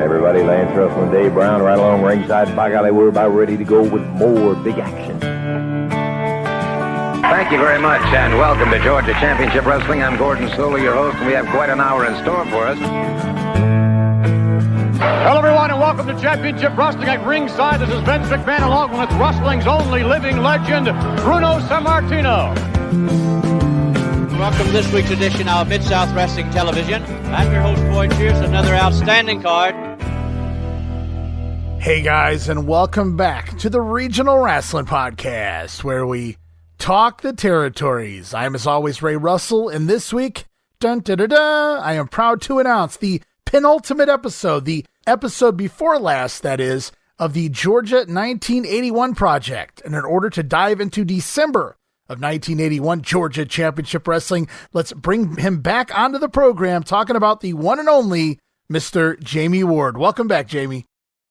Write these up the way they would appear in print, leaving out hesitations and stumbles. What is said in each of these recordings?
again, everybody. Lance Russell and Dave Brown right along ringside. By golly, we're about ready to go with more big action. Thank you very much, and welcome to Georgia Championship Wrestling. I'm Gordon Solie, your host, and we have quite an hour in store for us. Hello, everyone, and welcome to Championship Wrestling at ringside. This is Vince McMahon, along with wrestling's only living legend, Bruno Sammartino. Welcome to this week's edition of Mid-South Wrestling Television. I'm your host, Boyd Pierce, another outstanding card. Hey, guys, and welcome back to the Regional Rasslin Podcast, where we talk the territories. I am, as always, Ray Russell, and this week, I am proud to announce the penultimate episode, the episode before last, that is, of the Georgia 1981 project. And in order to dive into December of 1981 Georgia Championship Wrestling, let's bring him back onto the program, talking about the one and only Mr. Jammie Ward. Welcome back, Jammie.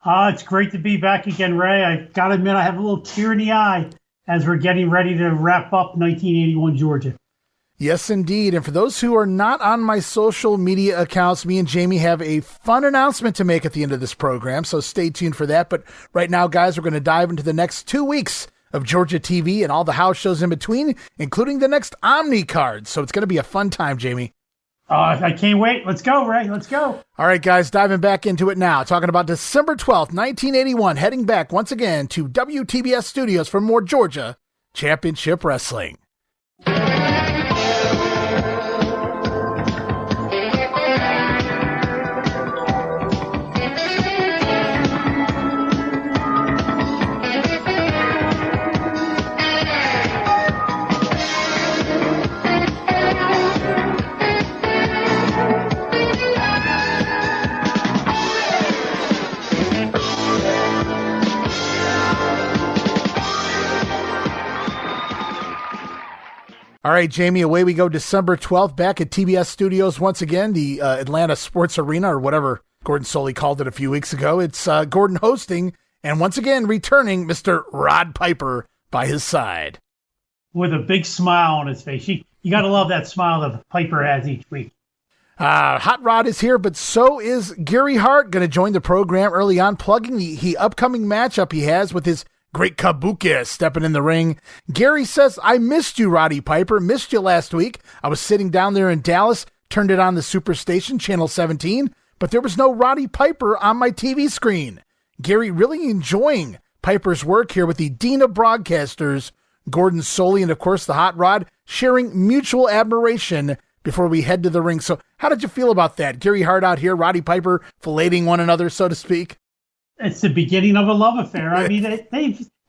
It's great to be back again, Ray. I gotta admit, I have a little tear in the eye as we're getting ready to wrap up 1981 Georgia. Yes, indeed. And for those who are not on my social media accounts, me and Jammie have a fun announcement to make at the end of this program, so stay tuned for that. But right now, guys, we're going to dive into the next 2 weeks of Georgia TV and all the house shows in between, including the next Omni card. So it's going to be a fun time, Jammie. I can't wait. Let's go, Ray. Let's go. All right, guys, diving back into it now. Talking about December 12th, 1981, heading back once again to WTBS Studios for more Georgia Championship Wrestling. All right, Jammie, away we go. December 12th, back at TBS Studios once again, the Atlanta Sports Arena, or whatever Gordon Solie called it a few weeks ago. It's Gordon hosting, and once again returning Mr. Rod Piper by his side. With a big smile on his face. You got to love that smile that Piper has each week. Hot Rod is here, but so is Gary Hart, going to join the program early on, plugging the upcoming matchup he has with his Great Kabuki stepping in the ring. Gary says, I missed you, Roddy Piper. Missed you last week. I was sitting down there in Dallas, turned it on the Superstation, Channel 17, but there was no Roddy Piper on my TV screen. Gary really enjoying Piper's work here with the Dean of Broadcasters, Gordon Solie, and of course the Hot Rod, sharing mutual admiration before we head to the ring. So how did you feel about that? Gary Hart out here, Roddy Piper filleting one another, so to speak? It's the beginning of a love affair. I mean,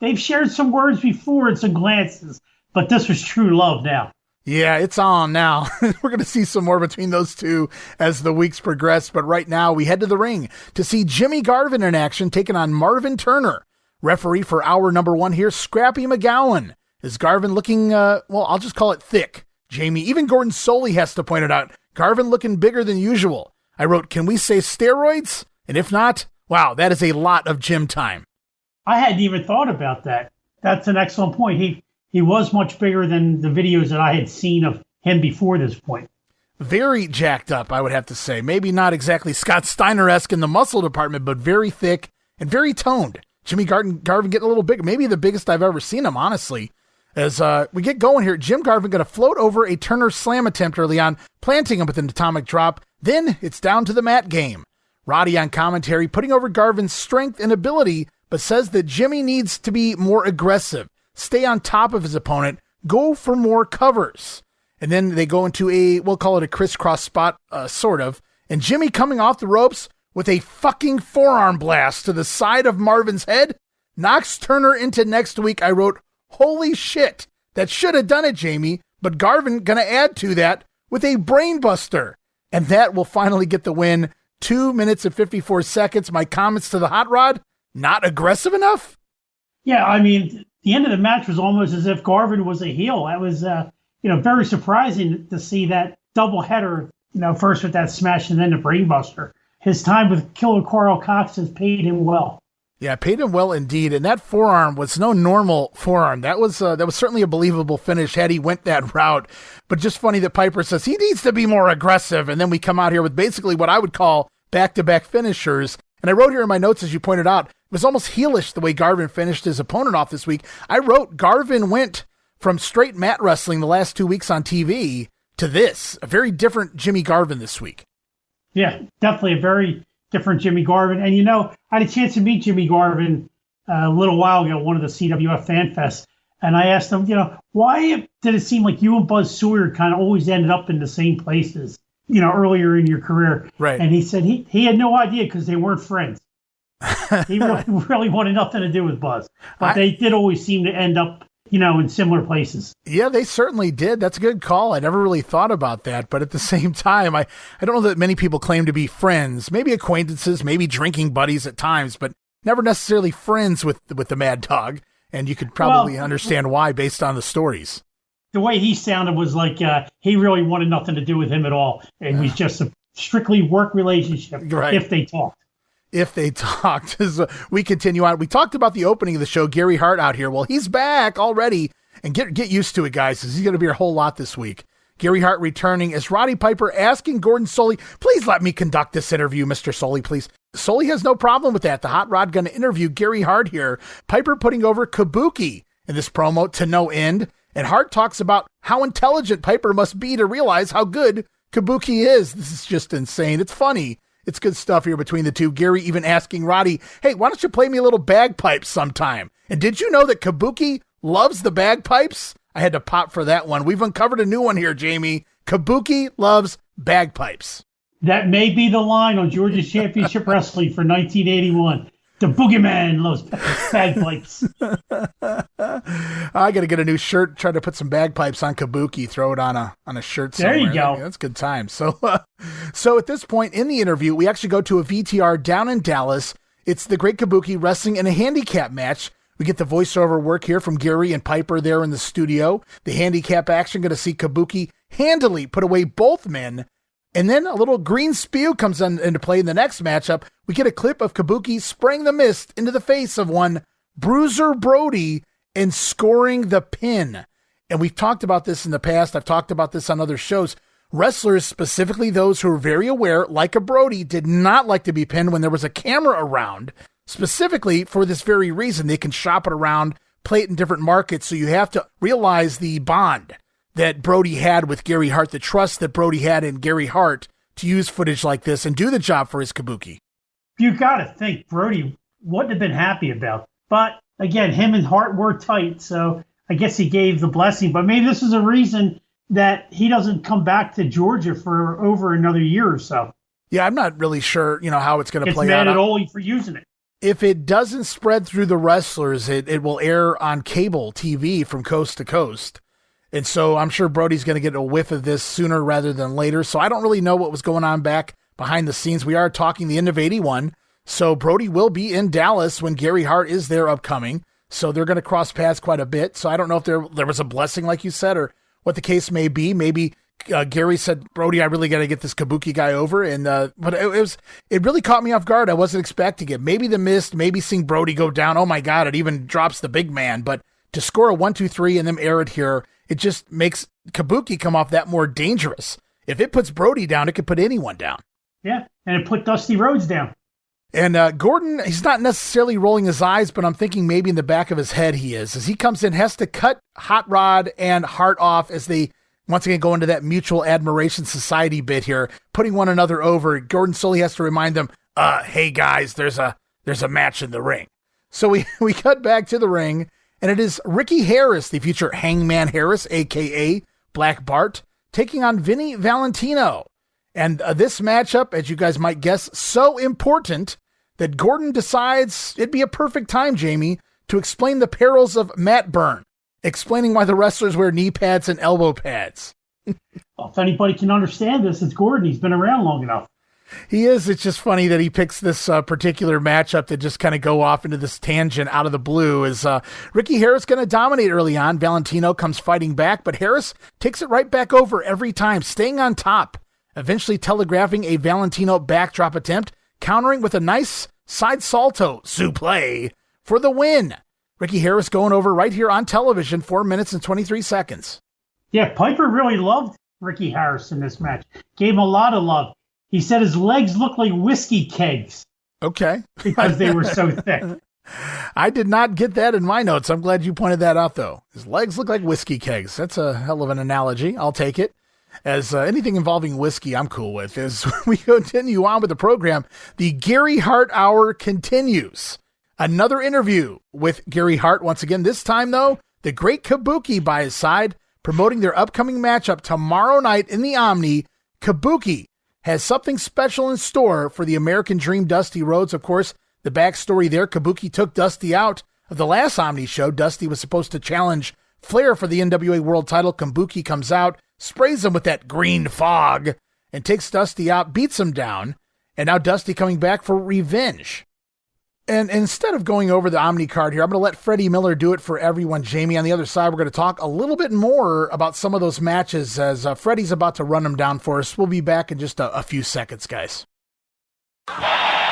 they've shared some words before and some glances, but this was true love now. Yeah, it's on now. We're going to see some more between those two as the weeks progress, but right now we head to the ring to see Jimmy Garvin in action taking on Marvin Turner. Referee for hour number one here, Scrappy McGowan. Is Garvin looking, I'll just call it thick, Jammie. Even Gordon Solie has to point it out. Garvin looking bigger than usual. I wrote, can we say steroids? And if not, wow, that is a lot of gym time. I hadn't even thought about that. That's an excellent point. He was much bigger than the videos that I had seen of him before this point. Very jacked up, I would have to say. Maybe not exactly Scott Steiner-esque in the muscle department, but very thick and very toned. Jimmy Garvin getting a little bigger, maybe the biggest I've ever seen him, honestly. As we get going here, Jim Garvin going to float over a Turner slam attempt early on, planting him with an atomic drop. Then it's down to the mat game. Roddy on commentary, putting over Garvin's strength and ability, but says that Jimmy needs to be more aggressive, stay on top of his opponent, go for more covers. And then they go into we'll call it a crisscross spot, sort of. And Jimmy coming off the ropes with a fucking forearm blast to the side of Marvin's head, knocks Turner into next week. I wrote, holy shit, that should have done it, Jammie, but Garvin gonna add to that with a brainbuster. And that will finally get the win. 2 minutes and 54 seconds. My comments to the Hot Rod, not aggressive enough? Yeah, I mean, the end of the match was almost as if Garvin was a heel. That was, very surprising to see that doubleheader, first with that smash and then the brainbuster. His time with Killer Carl Cox has paid him well. Yeah, paid him well indeed. And that forearm was no normal forearm. That was certainly a believable finish had he went that route. But just funny that Piper says he needs to be more aggressive. And then we come out here with basically what I would call back-to-back finishers. And I wrote here in my notes, as you pointed out, it was almost heelish the way Garvin finished his opponent off this week. I wrote Garvin went from straight mat wrestling the last 2 weeks on TV to this, a very different Jimmy Garvin this week. Yeah, definitely a very different Jimmy Garvin. And, you know, I had a chance to meet Jimmy Garvin a little while ago, one of the CWF Fan Fests. And I asked him, you know, why did it seem like you and Buzz Sawyer kind of always ended up in the same places, you know, earlier in your career? Right. And he said he had no idea because they weren't friends. He really wanted nothing to do with Buzz. But they did always seem to end up, you know, in similar places. Yeah, they certainly did. That's a good call. I never really thought about that. But at the same time, I don't know that many people claim to be friends. Maybe acquaintances, maybe drinking buddies at times, but never necessarily friends with the Mad Dog. And you could probably understand why based on the stories. The way he sounded was like he really wanted nothing to do with him at all. It was just a strictly work relationship, right, if they talked. If they talked. As we continue on, we talked about the opening of the show, Gary Hart out here. Well, he's back already. And get used to it, guys, because he's going to be a whole lot this week. Gary Hart returning as Roddy Piper asking Gordon Solie, please let me conduct this interview, Mr. Solie, please. Solie has no problem with that. The Hot Rod going to interview Gary Hart here. Piper putting over Kabuki in this promo to no end. And Hart talks about how intelligent Piper must be to realize how good Kabuki is. This is just insane. It's funny. It's good stuff here between the two. Gary even asking Roddy, hey, why don't you play me a little bagpipes sometime? And did you know that Kabuki loves the bagpipes? I had to pop for that one. We've uncovered a new one here, Jamie. Kabuki loves bagpipes. That may be the line on Georgia Championship Wrestling for 1981. The Boogeyman loves bagpipes. I got to get a new shirt, try to put some bagpipes on Kabuki, throw it on a shirt somewhere. There you go. That's good time. So at this point in the interview, we actually go to a VTR down in Dallas. It's the Great Kabuki wrestling in a handicap match. We get the voiceover work here from Gary and Piper there in the studio. The handicap action, going to see Kabuki handily put away both men. And then a little green spew comes into play in the next matchup. We get a clip of Kabuki spraying the mist into the face of one Bruiser Brody and scoring the pin. And we've talked about this in the past. I've talked about this on other shows. Wrestlers, specifically those who are very aware, like a Brody, did not like to be pinned when there was a camera around. Specifically for this very reason, they can shop it around, play it in different markets. So you have to realize the bond that Brody had with Gary Hart, the trust that Brody had in Gary Hart to use footage like this and do the job for his Kabuki. You got to think Brody wouldn't have been happy about. But again, him and Hart were tight, so I guess he gave the blessing. But maybe this is a reason that he doesn't come back to Georgia for over another year or so. Yeah, I'm not really sure, how it's going to play out. It's mad at Ole for using it. If it doesn't spread through the wrestlers, it will air on cable TV from coast to coast. And so I'm sure Brody's going to get a whiff of this sooner rather than later. So I don't really know what was going on back behind the scenes. We are talking the end of 81. So Brody will be in Dallas when Gary Hart is there upcoming. So they're going to cross paths quite a bit. So I don't know if there was a blessing, like you said, or what the case may be. Maybe Gary said, Brody, I really got to get this Kabuki guy over. And but it really caught me off guard. I wasn't expecting it. Maybe the mist, maybe seeing Brody go down. Oh my God, it even drops the big man. But to score a 1-2-3 and then air it here, it just makes Kabuki come off that more dangerous. If it puts Brody down, it could put anyone down. Yeah, and it put Dusty Rhodes down. And Gordon, he's not necessarily rolling his eyes, but I'm thinking maybe in the back of his head he is. As he comes in, has to cut Hot Rod and Hart off as they once again go into that mutual admiration society bit here, putting one another over. Gordon Solie has to remind them, hey guys, there's a match in the ring. So we cut back to the ring. And it is Ricky Harris, the future Hangman Harris, a.k.a. Black Bart, taking on Vinny Valentino. And this matchup, as you guys might guess, so important that Gordon decides it'd be a perfect time, Jamie, to explain the perils of mat burn, explaining why the wrestlers wear knee pads and elbow pads. Well, if anybody can understand this, it's Gordon. He's been around long enough. He is. It's just funny that he picks this particular matchup that just kind of go off into this tangent out of the blue. Is Ricky Harris going to dominate early on? Valentino comes fighting back, but Harris takes it right back over every time, staying on top, eventually telegraphing a Valentino backdrop attempt, countering with a nice side salto suplex for the win. Ricky Harris going over right here on television, 4 minutes and 23 seconds. Yeah, Piper really loved Ricky Harris in this match. Gave him a lot of love. He said his legs look like whiskey kegs. Okay. because they were so thick. I did not get that in my notes. I'm glad you pointed that out, though. His legs look like whiskey kegs. That's a hell of an analogy. I'll take it. As anything involving whiskey, I'm cool with. As we continue on with the program, the Gary Hart Hour continues. Another interview with Gary Hart once again. This time, though, the Great Kabuki by his side, promoting their upcoming matchup tomorrow night in the Omni. Kabuki has something special in store for the American Dream, Dusty Rhodes. Of course, the backstory there, Kabuki took Dusty out of the last Omni show. Dusty was supposed to challenge Flair for the NWA World title. Kabuki comes out, sprays him with that green fog, and takes Dusty out, beats him down, and now Dusty coming back for revenge. And instead of going over the Omni card here, I'm going to let Freddie Miller do it for everyone. Jamie, on the other side, we're going to talk a little bit more about some of those matches as Freddie's about to run them down for us. We'll be back in just a few seconds, guys.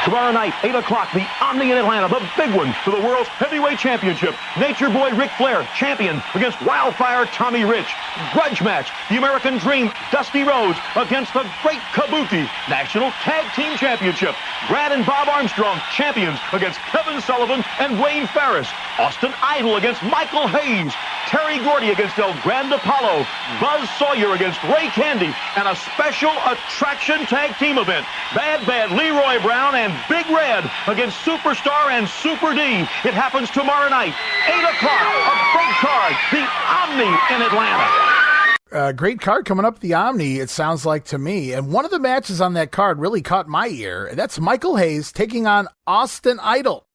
Tomorrow night, 8 o'clock, the Omni in Atlanta, the big one for the World's Heavyweight Championship. Nature Boy Ric Flair, champion, against Wildfire Tommy Rich. Grudge match, the American Dream, Dusty Rhodes, against the Great Kabuki. National Tag Team Championship. Brad and Bob Armstrong, champions, against Kevin Sullivan and Wayne Farris. Austin Idol against Michael Hayes. Terry Gordy against El Grand Apollo. Buzz Sawyer against Ray Candy. And a special attraction tag team event. Bad Leroy Brown and Big Red against Superstar and Super D. It happens tomorrow night, 8 o'clock, a big card, the Omni in Atlanta. Great card coming up, the Omni, it sounds like to me. And one of the matches on that card really caught my ear. That's Michael Hayes taking on Austin Idol.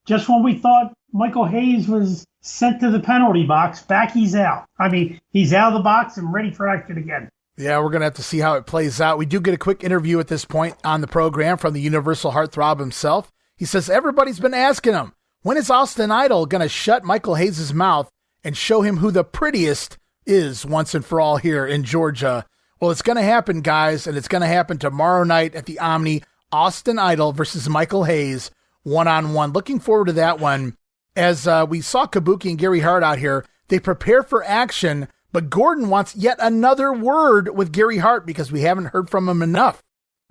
Just when we thought Michael Hayes was sent to the penalty box, back he's out. I mean, he's out of the box and ready for action again. Yeah, we're going to have to see how it plays out. We do get a quick interview at this point on the program from the Universal Heartthrob himself. He says everybody's been asking him, when is Austin Idol going to shut Michael Hayes' mouth and show him who the prettiest is once and for all here in Georgia? Well, it's going to happen, guys, and it's going to happen tomorrow night at the Omni. Austin Idol versus Michael Hayes, one-on-one. Looking forward to that one. As we saw Kabuki and Gary Hart out here, they prepare for action, but Gordon wants yet another word with Gary Hart because we haven't heard from him enough.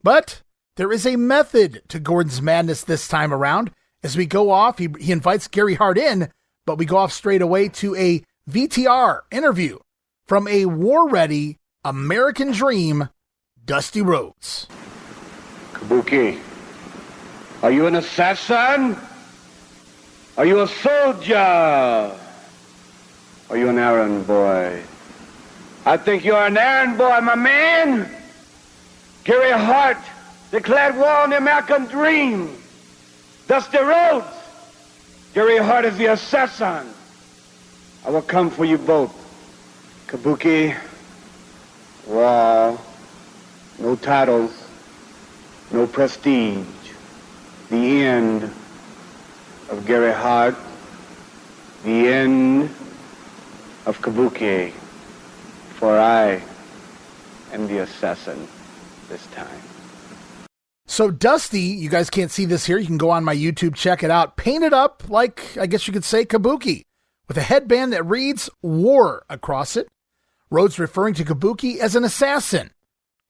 But there is a method to Gordon's madness this time around. As we go off, he invites Gary Hart in, but we go off straight away to a VTR interview from a war-ready American Dream, Dusty Rhodes. Kabuki, are you an assassin? Are you a soldier? Are you an errand boy? I think you're an errand boy, my man. Gary Hart declared war on the American Dream. Dusty Rhodes. Gary Hart is the assassin. I will come for you both. Kabuki, war, no titles, no prestige. The end of Gary Hart, the end of Kabuki, for I am the assassin this time. So Dusty, you guys can't see this here, you can go on my YouTube, check it out, painted up like, I guess you could say, Kabuki, with a headband that reads war across it. Rhodes referring to Kabuki as an assassin.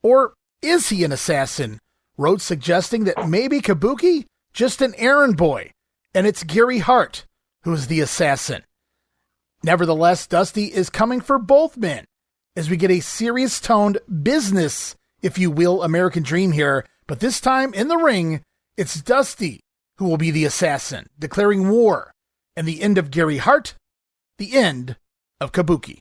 Or is he an assassin? Rhodes suggesting that maybe Kabuki, just an errand boy, and it's Gary Hart who is the assassin. Nevertheless, Dusty is coming for both men as we get a serious-toned business, if you will, American Dream here. But this time in the ring, it's Dusty who will be the assassin, declaring war. And the end of Gary Hart, the end of Kabuki.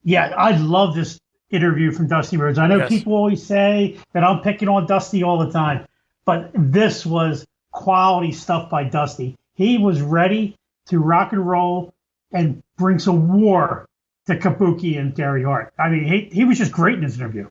Yeah, I love this interview from Dusty Rhodes. I know people always say that I'm picking on Dusty all the time, but this was quality stuff by Dusty. He was ready to rock and roll and bring some war to Kabuki and Gary Hart. I mean, he was just great in this interview.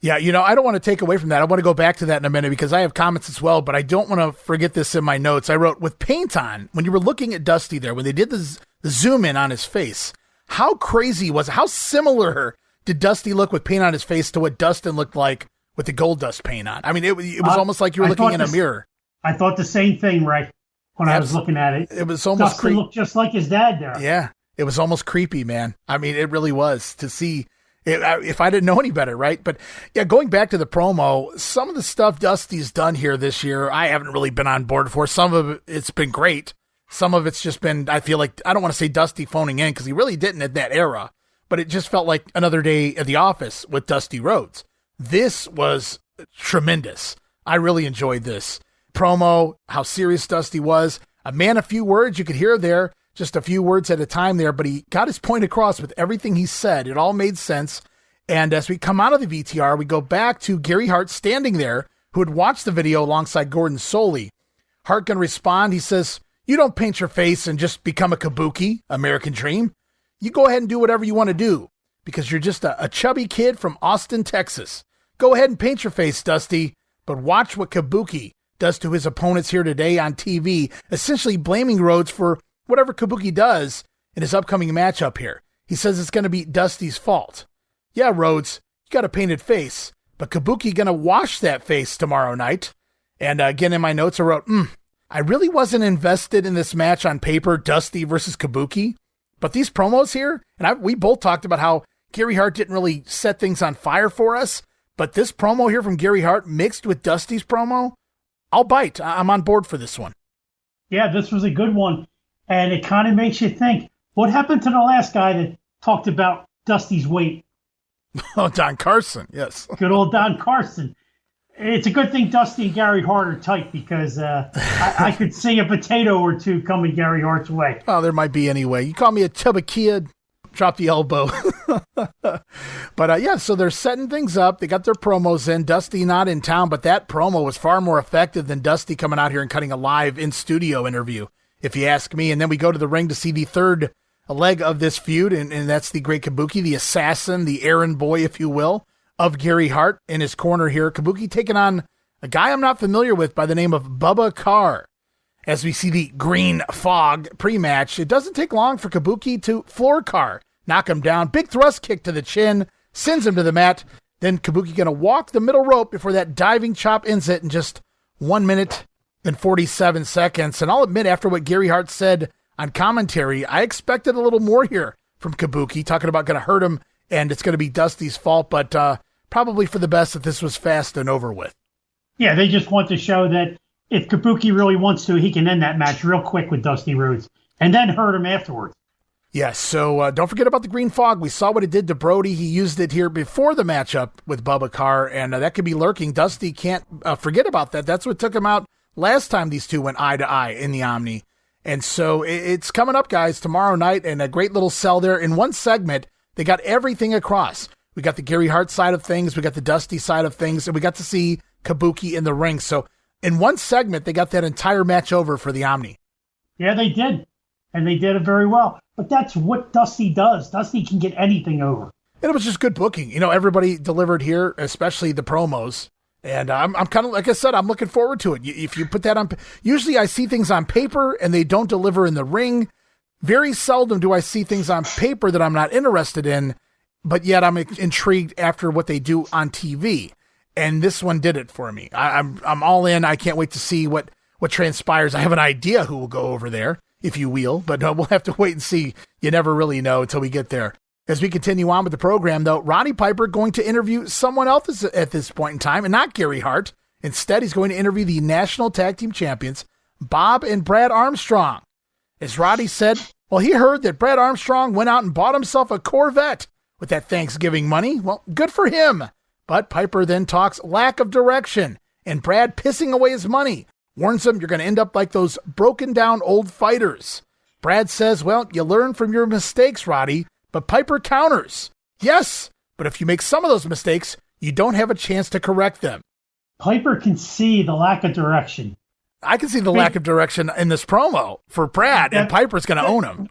Yeah, you know, I don't want to take away from that. I want to go back to that in a minute because I have comments as well, but I don't want to forget this in my notes. I wrote, with paint on, when you were looking at Dusty there, when they did the zoom in on his face, how crazy was it? How similar did Dusty look with paint on his face to what Dustin looked like with the gold dust paint on? I mean, it was almost like you were looking in a mirror. I thought the same thing, Ray, when I was looking at it. It was almost Dustin looked just like his dad there. Yeah, it was almost creepy, man. I mean, it really was to see. if I didn't know any better, right? But yeah, going back to the promo, some of the stuff Dusty's done here this year, I haven't really been on board for. Some of it's been great. Some of it's just been, I feel like, I don't want to say Dusty phoning in because he really didn't at that era, but it just felt like another day at the office with Dusty Rhodes. This was tremendous. I really enjoyed this promo, how serious Dusty was. A man, a few words you could hear there, just a few words at a time there, but he got his point across with everything he said. It all made sense. And as we come out of the VTR, we go back to Gary Hart standing there, who had watched the video alongside Gordon Solie. Hart can respond. He says, "You don't paint your face and just become a kabuki, American Dream. You go ahead and do whatever you want to do because you're just a chubby kid from Austin, Texas. Go ahead and paint your face, Dusty, but watch what Kabuki does to his opponents here today on TV, essentially blaming Rhodes for whatever Kabuki does in his upcoming matchup here. He says it's going to be Dusty's fault. Yeah, Rhodes, you got a painted face, but Kabuki going to wash that face tomorrow night." And again, in my notes, I wrote, I really wasn't invested in this match on paper, Dusty versus Kabuki, but these promos here, and we both talked about how Gary Hart didn't really set things on fire for us, but this promo here from Gary Hart mixed with Dusty's promo, I'll bite. I'm on board for this one. Yeah, this was a good one, and it kind of makes you think, what happened to the last guy that talked about Dusty's weight? Oh, Don Carson, yes. Good old Don Carson. It's a good thing Dusty and Gary Hart are tight because I could see a potato or two coming Gary Hart's way. Oh, there might be anyway. You call me a chubby kid, drop the elbow. But yeah, so they're setting things up. They got their promos in. Dusty not in town, but that promo was far more effective than Dusty coming out here and cutting a live in-studio interview, if you ask me. And then we go to the ring to see the third leg of this feud, and that's the Great Kabuki, the assassin, the errand boy, if you will, of Gary Hart in his corner here. Kabuki taking on a guy I'm not familiar with by the name of Bubba Carr. As we see the green fog pre-match, it doesn't take long for Kabuki to floor Carr, knock him down, big thrust kick to the chin, sends him to the mat. Then Kabuki going to walk the middle rope before that diving chop ends it in just 1 minute and 47 seconds. And I'll admit, after what Gary Hart said on commentary, I expected a little more here from Kabuki, talking about going to hurt him and it's going to be Dusty's fault, but probably for the best that this was fast and over with. Yeah, they just want to show that if Kabuki really wants to, he can end that match real quick with Dusty Rhodes and then hurt him afterwards. Yes, so don't forget about the green fog. We saw what it did to Brody. He used it here before the matchup with Bubba Carr, and that could be lurking. Dusty can't forget about that. That's what took him out last time these two went eye to eye in the Omni. And so it's coming up, guys, tomorrow night, and a great little sell there. In one segment, they got everything across. We got the Gary Hart side of things, we got the Dusty side of things, and we got to see Kabuki in the ring. So in one segment, they got that entire match over for the Omni. Yeah, they did. And they did it very well. But that's what Dusty does. Dusty can get anything over. And it was just good booking. You know, everybody delivered here, especially the promos. And I'm kind of, like I said, I'm looking forward to it. If you put that on, usually I see things on paper and they don't deliver in the ring. Very seldom do I see things on paper that I'm not interested in, but yet I'm intrigued after what they do on TV. And this one did it for me. I'm all in. I can't wait to see what transpires. I have an idea who will go over there, if you will, but we'll have to wait and see. You never really know until we get there. As we continue on with the program, though, Roddy Piper going to interview someone else at this point in time, and not Gary Hart. Instead, he's going to interview the National Tag Team Champions, Bob and Brad Armstrong. As Roddy said, well, he heard that Brad Armstrong went out and bought himself a Corvette with that Thanksgiving money. Well, good for him. But Piper then talks lack of direction, and Brad pissing away his money. Warns him you're going to end up like those broken down old fighters. Brad says, well, you learn from your mistakes, Roddy. But Piper counters, yes, but if you make some of those mistakes, you don't have a chance to correct them. Piper can see the lack of direction. I can see the lack of direction in this promo for Brad, and Piper's going to own him.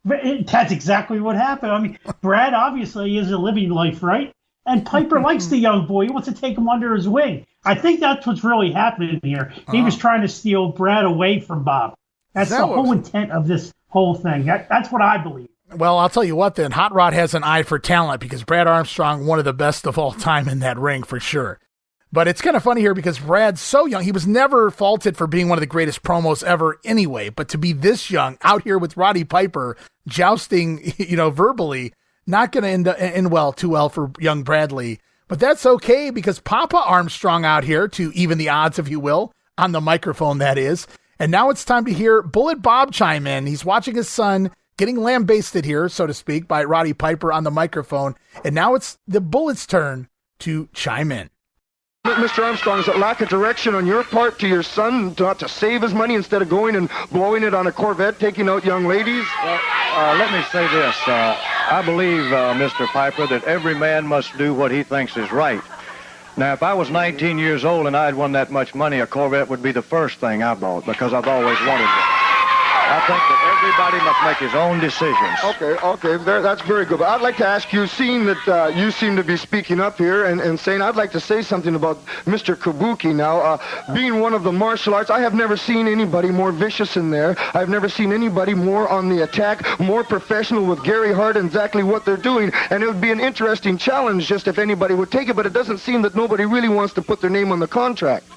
That's exactly what happened. I mean, Brad obviously is a living life, right? And Piper likes the young boy. He wants to take him under his wing. I think that's what's really happening here. He was trying to steal Brad away from Bob. That's the whole intent of this whole thing. That's what I believe. Well, I'll tell you what then, Hot Rod has an eye for talent because Brad Armstrong, one of the best of all time in that ring for sure. But it's kind of funny here because Brad's so young. He was never faulted for being one of the greatest promos ever anyway, but to be this young out here with Roddy Piper jousting, verbally, not going to end too well for young Bradley. But that's okay because Papa Armstrong out here to even the odds, if you will, on the microphone, that is. And now it's time to hear Bullet Bob chime in. He's watching his son getting lambasted here, so to speak, by Roddy Piper on the microphone. And now it's the Bullet's turn to chime in. Mr. Armstrong, is it lack of direction on your part to your son not to save his money instead of going and blowing it on a Corvette, taking out young ladies? Well, let me say this. I believe, Mr. Piper, that every man must do what he thinks is right. Now, if I was 19 years old and I had won that much money, a Corvette would be the first thing I bought because I've always wanted one. I think that everybody must make his own decisions. Okay, that's very good. But I'd like to ask you, seeing that you seem to be speaking up here and saying, I'd like to say something about Mr. Kabuki now. Being one of the martial arts, I have never seen anybody more vicious in there. I've never seen anybody more on the attack, more professional with Gary Hart and exactly what they're doing. And it would be an interesting challenge just if anybody would take it, but it doesn't seem that nobody really wants to put their name on the contract.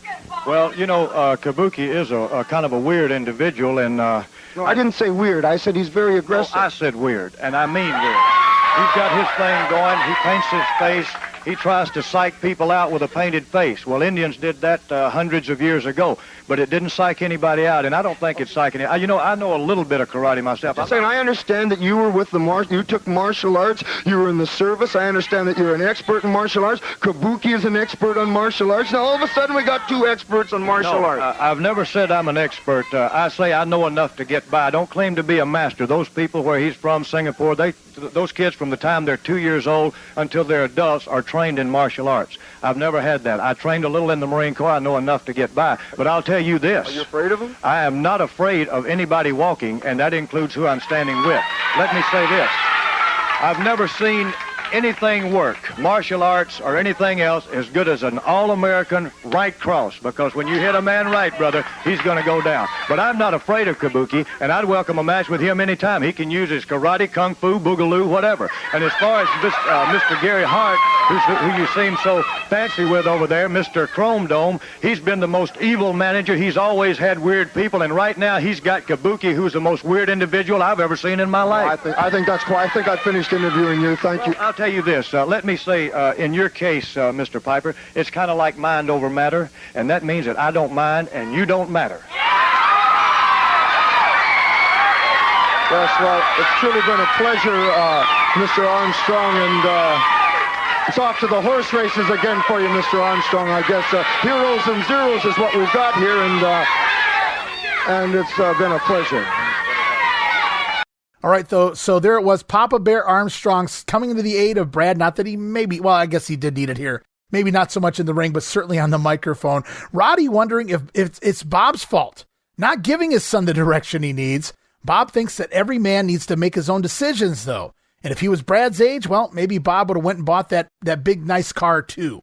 Well, you know, Kabuki is a kind of a weird individual, and... No, I didn't say weird. I said he's very aggressive. No, I said weird, and I mean weird. He's got his thing going. He paints his face. He tries to psych people out with a painted face. Well, Indians did that hundreds of years ago, but it didn't psych anybody out, and I don't think it's psyching it. You know, I know a little bit of karate myself. I'm saying I understand that you were with you took martial arts. You were in the service. I understand that you're an expert in martial arts. Kabuki is an expert on martial arts. Now, all of a sudden, we got two experts on martial arts. I've never said I'm an expert. I say I know enough to get by. I don't claim to be a master. Those people where he's from, Singapore, those kids from the time they're 2 years old until they're adults are trained in martial arts. I've never had that. I trained a little in the Marine Corps. I know enough to get by. But I'll tell you this. Are you afraid of him? I am not afraid of anybody walking, and that includes who I'm standing with. Let me say this. I've never seen anything work, martial arts or anything else, as good as an all-American right cross, because when you hit a man right, brother, he's going to go down. But I'm not afraid of Kabuki, and I'd welcome a match with him anytime. He can use his karate, kung fu, boogaloo, whatever. And as far as this, Mr. Gary Hart, who you seem so fancy with over there, Mr. Chrome Dome, he's been the most evil manager. He's always had weird people, and right now he's got Kabuki, who's the most weird individual I've ever seen in my life. I think that's quite. I think I finished interviewing you. Thank you. I'll tell you this. Let me say, in your case, Mr. Piper, it's kind of like mind over matter, and that means that I don't mind and you don't matter. Yes, well, it's truly been a pleasure, Mr. Armstrong, and it's off to the horse races again for you, Mr. Armstrong. I guess heroes and zeros is what we've got here, and it's been a pleasure. All right, though, so there it was, Papa Bear Armstrong coming to the aid of Brad. Not that he maybe, well, I guess he did need it here. Maybe not so much in the ring, but certainly on the microphone. Roddy wondering if it's Bob's fault, not giving his son the direction he needs. Bob thinks that every man needs to make his own decisions, though. And if he was Brad's age, well, maybe Bob would have went and bought that big, nice car, too.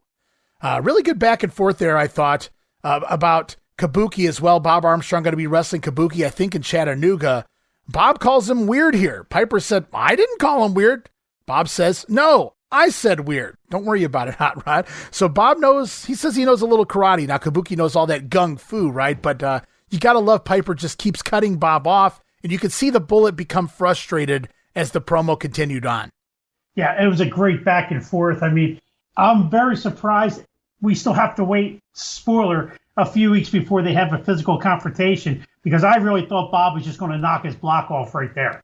Really good back and forth there, I thought, about Kabuki as well. Bob Armstrong going to be wrestling Kabuki, I think, in Chattanooga. Bob calls him weird here. Piper said, I didn't call him weird. Bob says, no, I said weird. Don't worry about it, Hot Rod. So Bob knows, he says he knows a little karate. Now, Kabuki knows all that gung fu, right? But you got to love Piper just keeps cutting Bob off. And you could see the Bullet become frustrated as the promo continued on. Yeah, it was a great back and forth. I mean, I'm very surprised we still have to wait, spoiler, a few weeks before they have a physical confrontation, because I really thought Bob was just going to knock his block off right there.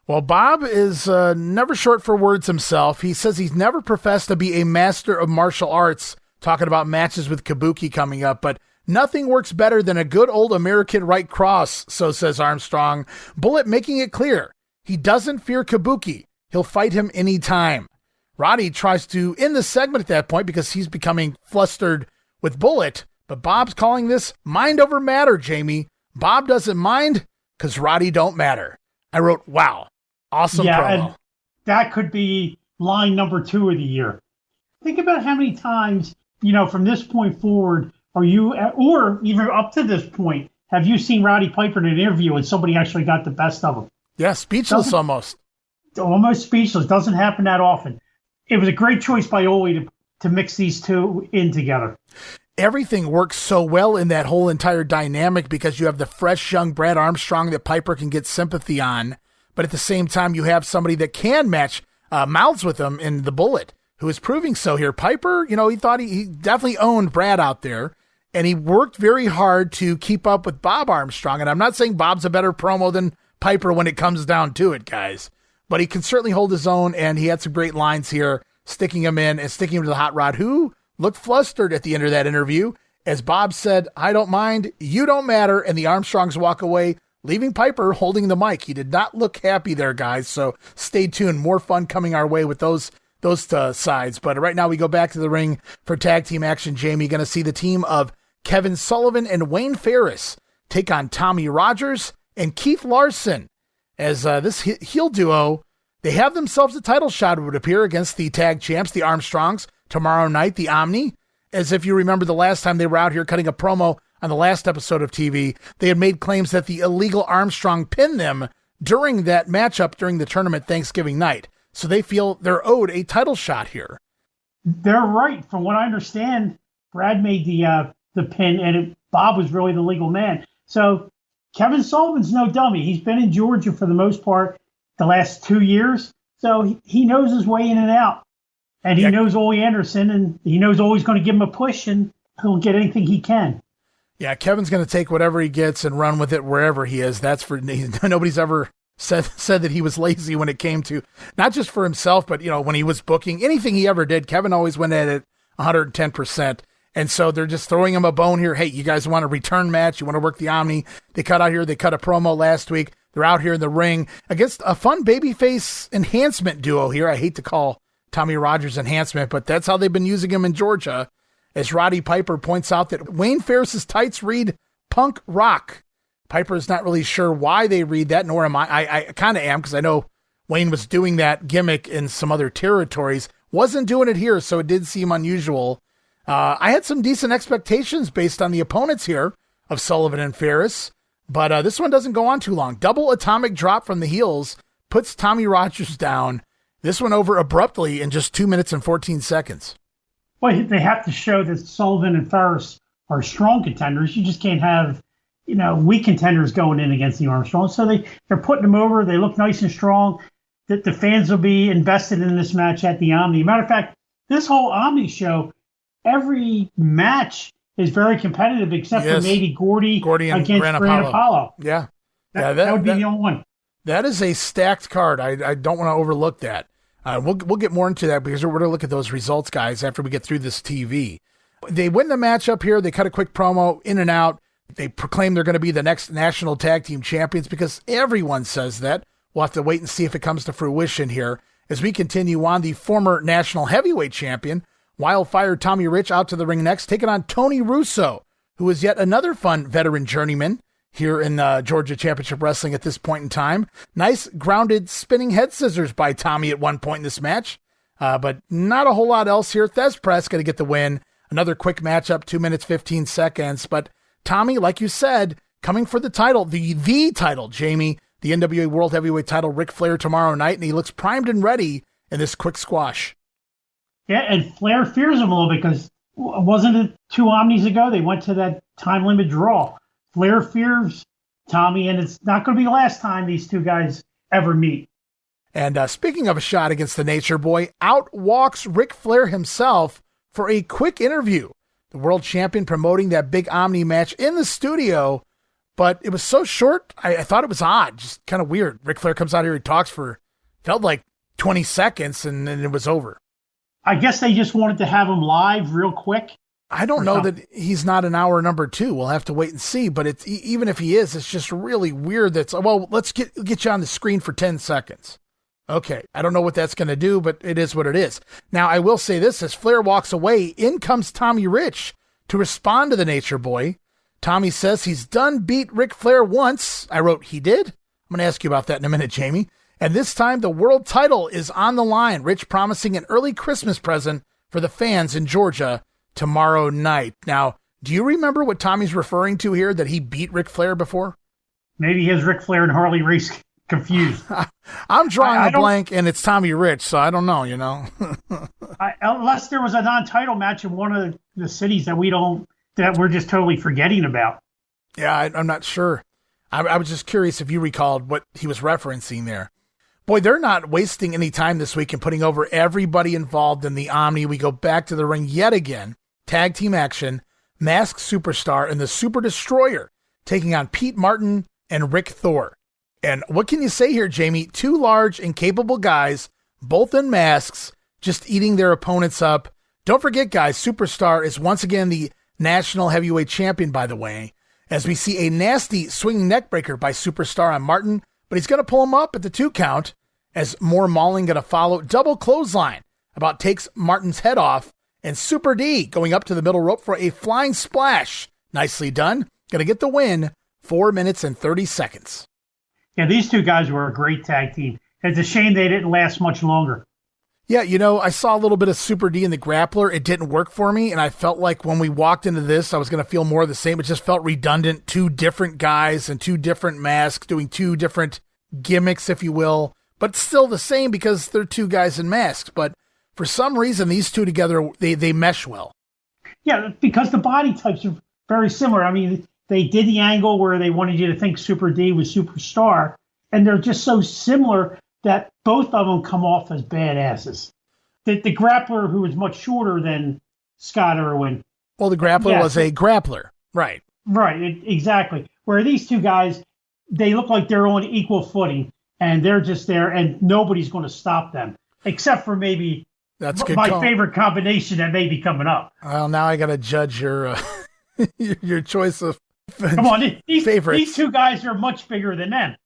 Well, Bob is never short for words himself. He says he's never professed to be a master of martial arts, talking about matches with Kabuki coming up, but nothing works better than a good old American right cross, so says Armstrong. Bullet making it clear he doesn't fear Kabuki. He'll fight him anytime. Roddy tries to end the segment at that point because he's becoming flustered with Bullet, but Bob's calling this mind over matter, Jamie. Bob doesn't mind because Roddy don't matter. I wrote, wow, awesome promo. And that could be line number 2 of the year. Think about how many times, from this point forward, are you, or even up to this point, have you seen Roddy Piper in an interview and somebody actually got the best of him? Yeah, speechless almost. Almost speechless. Doesn't happen that often. It was a great choice by Ole to mix these two in together. Everything works so well in that whole entire dynamic because you have the fresh young Brad Armstrong that Piper can get sympathy on, but at the same time you have somebody that can match mouths with him in the Bullet, who is proving so here. Piper, he thought he definitely owned Brad out there, and he worked very hard to keep up with Bob Armstrong. And I'm not saying Bob's a better promo than Piper when it comes down to it, guys, but he can certainly hold his own, and he had some great lines here, sticking him in and sticking him to the Hot Rod, who looked flustered at the end of that interview. As Bob said, "I don't mind, you don't matter," and the Armstrongs walk away, leaving Piper holding the mic. He did not look happy there, guys, so stay tuned. More fun coming our way with those sides. But right now we go back to the ring for tag team action. Jamie, going to see the team of Kevin Sullivan and Wayne Farris take on Tommy Rogers and Keith Larson. As this heel duo, they have themselves a title shot, it would appear, against the tag champs, the Armstrongs, tomorrow night, the Omni. As if you remember the last time they were out here cutting a promo on the last episode of TV, they had made claims that the illegal Armstrong pinned them during that matchup during the tournament Thanksgiving night. So they feel they're owed a title shot here. They're right. From what I understand, Brad made the pin, and Bob was really the legal man. So Kevin Sullivan's no dummy. He's been in Georgia for the most part the last 2 years, so he knows his way in and out. And he knows Ole Anderson, and he knows Ole's going to give him a push, and he'll get anything he can. Yeah, Kevin's going to take whatever he gets and run with it wherever he is. That's for nobody's ever said that he was lazy when it came to not just for himself, but when he was booking anything he ever did. Kevin always went at it 110%. And so they're just throwing him a bone here. Hey, you guys want a return match? You want to work the Omni? They cut out here. They cut a promo last week. They're out here in the ring against a fun babyface enhancement duo here. I hate to call Tommy Rogers enhancement, but that's how they've been using him in Georgia. As Roddy Piper points out that Wayne Farris's tights read punk rock. Piper is not really sure why they read that, nor am I. I kind of am, because I know Wayne was doing that gimmick in some other territories. Wasn't doing it here, so it did seem unusual. I had some decent expectations based on the opponents here of Sullivan and Farris, but this one doesn't go on too long. Double atomic drop from the heels puts Tommy Rogers down. This one over abruptly in just 2 minutes and 14 seconds. Well, they have to show that Sullivan and Farris are strong contenders. You just can't have, weak contenders going in against the Armstrongs. So they're putting them over. They look nice and strong. That the fans will be invested in this match at the Omni. Matter of fact, this whole Omni show, every match is very competitive except for maybe Gordy against Grand Apollo. Yeah. That would be the only one. That is a stacked card. I don't want to overlook that. We'll get more into that because we're going to look at those results, guys, after we get through this TV. They win the match up here. They cut a quick promo in and out. They proclaim they're going to be the next national tag team champions because everyone says that. We'll have to wait and see if it comes to fruition here. As we continue on, the former national heavyweight champion, Wildfire Tommy Rich, out to the ring next, taking on Tony Russo, who is yet another fun veteran journeyman here in Georgia Championship Wrestling at this point in time. Nice grounded spinning head scissors by Tommy at one point in this match, but not a whole lot else here. Thez Press going to get the win. Another quick matchup, 2 minutes, 15 seconds. But Tommy, like you said, coming for the title, the title, Jamie, the NWA World Heavyweight title, Ric Flair tomorrow night, and he looks primed and ready in this quick squash. Yeah, and Flair fears him a little bit because wasn't it 2 Omnis ago? They went to that time limit draw. Flair fears Tommy, and it's not going to be the last time these two guys ever meet. And speaking of a shot against the Nature Boy, out walks Ric Flair himself for a quick interview. The world champion promoting that big Omni match in the studio, but it was so short, I thought it was odd, just kind of weird. Ric Flair comes out here, he talks for, felt like 20 seconds, and then it was over. I guess they just wanted to have him live real quick. I don't know that he's not an hour number 2. We'll have to wait and see. But it's even if he is, it's just really weird. Let's get you on the screen for 10 seconds. Okay, I don't know what that's going to do, but it is what it is. Now, I will say this. As Flair walks away, in comes Tommy Rich to respond to the Nature Boy. Tommy says he's done beat Ric Flair once. I wrote, he did? I'm going to ask you about that in a minute, Jamie. And this time, the world title is on the line. Rich promising an early Christmas present for the fans in Georgia tomorrow night. Now, do you remember what Tommy's referring to here, that he beat Ric Flair before? Maybe he has Ric Flair and Harley Race confused. I'm drawing a blank, and it's Tommy Rich, so I don't know, Unless there was a non-title match in one of the cities that we're just totally forgetting about. Yeah, I'm not sure. I was just curious if you recalled what he was referencing there. Boy, they're not wasting any time this week in putting over everybody involved in the Omni. We go back to the ring yet again. Tag team action, Masked Superstar and the Super Destroyer taking on Pete Martin and Rick Thor. And what can you say here, Jamie? Two large and capable guys, both in masks, just eating their opponents up. Don't forget, guys, Superstar is once again the National Heavyweight Champion, by the way, as we see a nasty swinging neckbreaker by Superstar on Martin, but he's going to pull him up at the 2 count as more mauling going to follow. Double clothesline about takes Martin's head off, and Super D going up to the middle rope for a flying splash. Nicely done. Going to get the win, 4 minutes and 30 seconds. Yeah, these two guys were a great tag team. It's a shame they didn't last much longer. Yeah, you know, I saw a little bit of Super D in the grappler. It didn't work for me, and I felt like when we walked into this, I was going to feel more of the same. It just felt redundant. 2 different guys and 2 different masks doing 2 different gimmicks, if you will, but still the same because they're 2 guys in masks. But for some reason, these 2 together, they mesh well. Yeah, because the body types are very similar. I mean, they did the angle where they wanted you to think Super D was Superstar, and they're just so similar that both of them come off as badasses. The grappler, who was much shorter than Scott Irwin. Well, the grappler was a grappler. Right. Right, exactly. Where these 2 guys, they look like they're on equal footing, and they're just there, and nobody's going to stop them, except for maybe my favorite combination that may be coming up. Well, now I got to judge your your choice of Come on, favorites. These 2 guys are much bigger than them.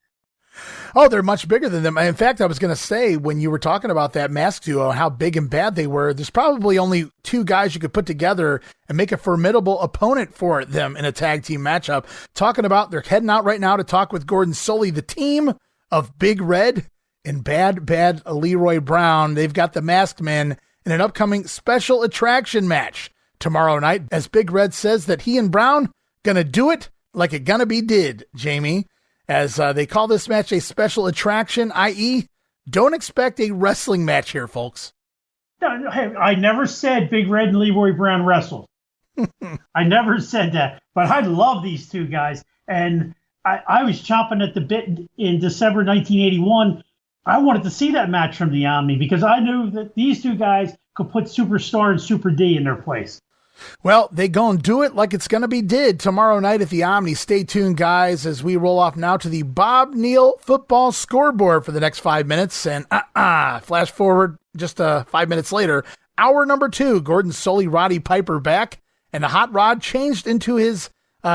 Oh, they're much bigger than them. In fact, I was going to say, when you were talking about that mask duo and how big and bad they were, there's probably only 2 guys you could put together and make a formidable opponent for them in a tag team matchup. Talking about, they're heading out right now to talk with Gordon Sully, the team of Big Red and Bad Leroy Brown. They've got the Masked Men in an upcoming special attraction match tomorrow night, as Big Red says that he and Brown going to do it like it gonna be did, Jamie. As they call this match a special attraction, i.e., don't expect a wrestling match here, folks. No, hey, I never said Big Red and Leroy Brown wrestled. I never said that. But I love these 2 guys. And I was chomping at the bit in December 1981. I wanted to see that match from the Omni because I knew that these 2 guys could put Superstar and Super D in their place. Well, they gonna do it like it's gonna be did tomorrow night at the Omni. Stay tuned, guys, as we roll off now to the Bob Neal football scoreboard for the next 5 minutes. And flash forward just 5 minutes later, hour number 2, Gordon Sully, Roddy Piper back, and the Hot Rod changed into his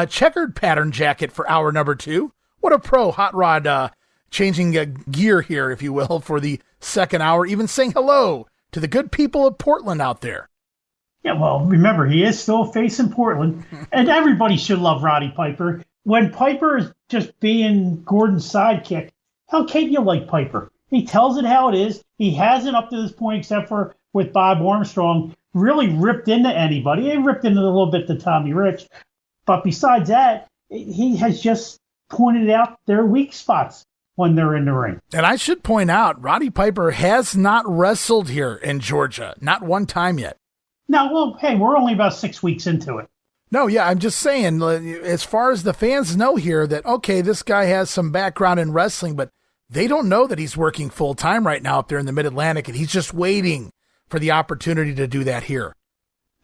checkered pattern jacket for hour number 2. What a pro, Hot Rod, changing gear here, if you will, for the second hour, even saying hello to the good people of Portland out there. Yeah, well, remember, he is still facing Portland, and everybody should love Roddy Piper. When Piper is just being Gordon's sidekick, how can't you like Piper? He tells it how it is. He hasn't up to this point, except for with Bob Armstrong, really ripped into anybody. He ripped into a little bit to Tommy Rich. But besides that, he has just pointed out their weak spots when they're in the ring. And I should point out, Roddy Piper has not wrestled here in Georgia. Not one time yet. No, well, hey, we're only about 6 weeks into it. No, yeah, I'm just saying, as far as the fans know here, that, okay, this guy has some background in wrestling, but they don't know that he's working full-time right now up there in the Mid-Atlantic, and he's just waiting for the opportunity to do that here.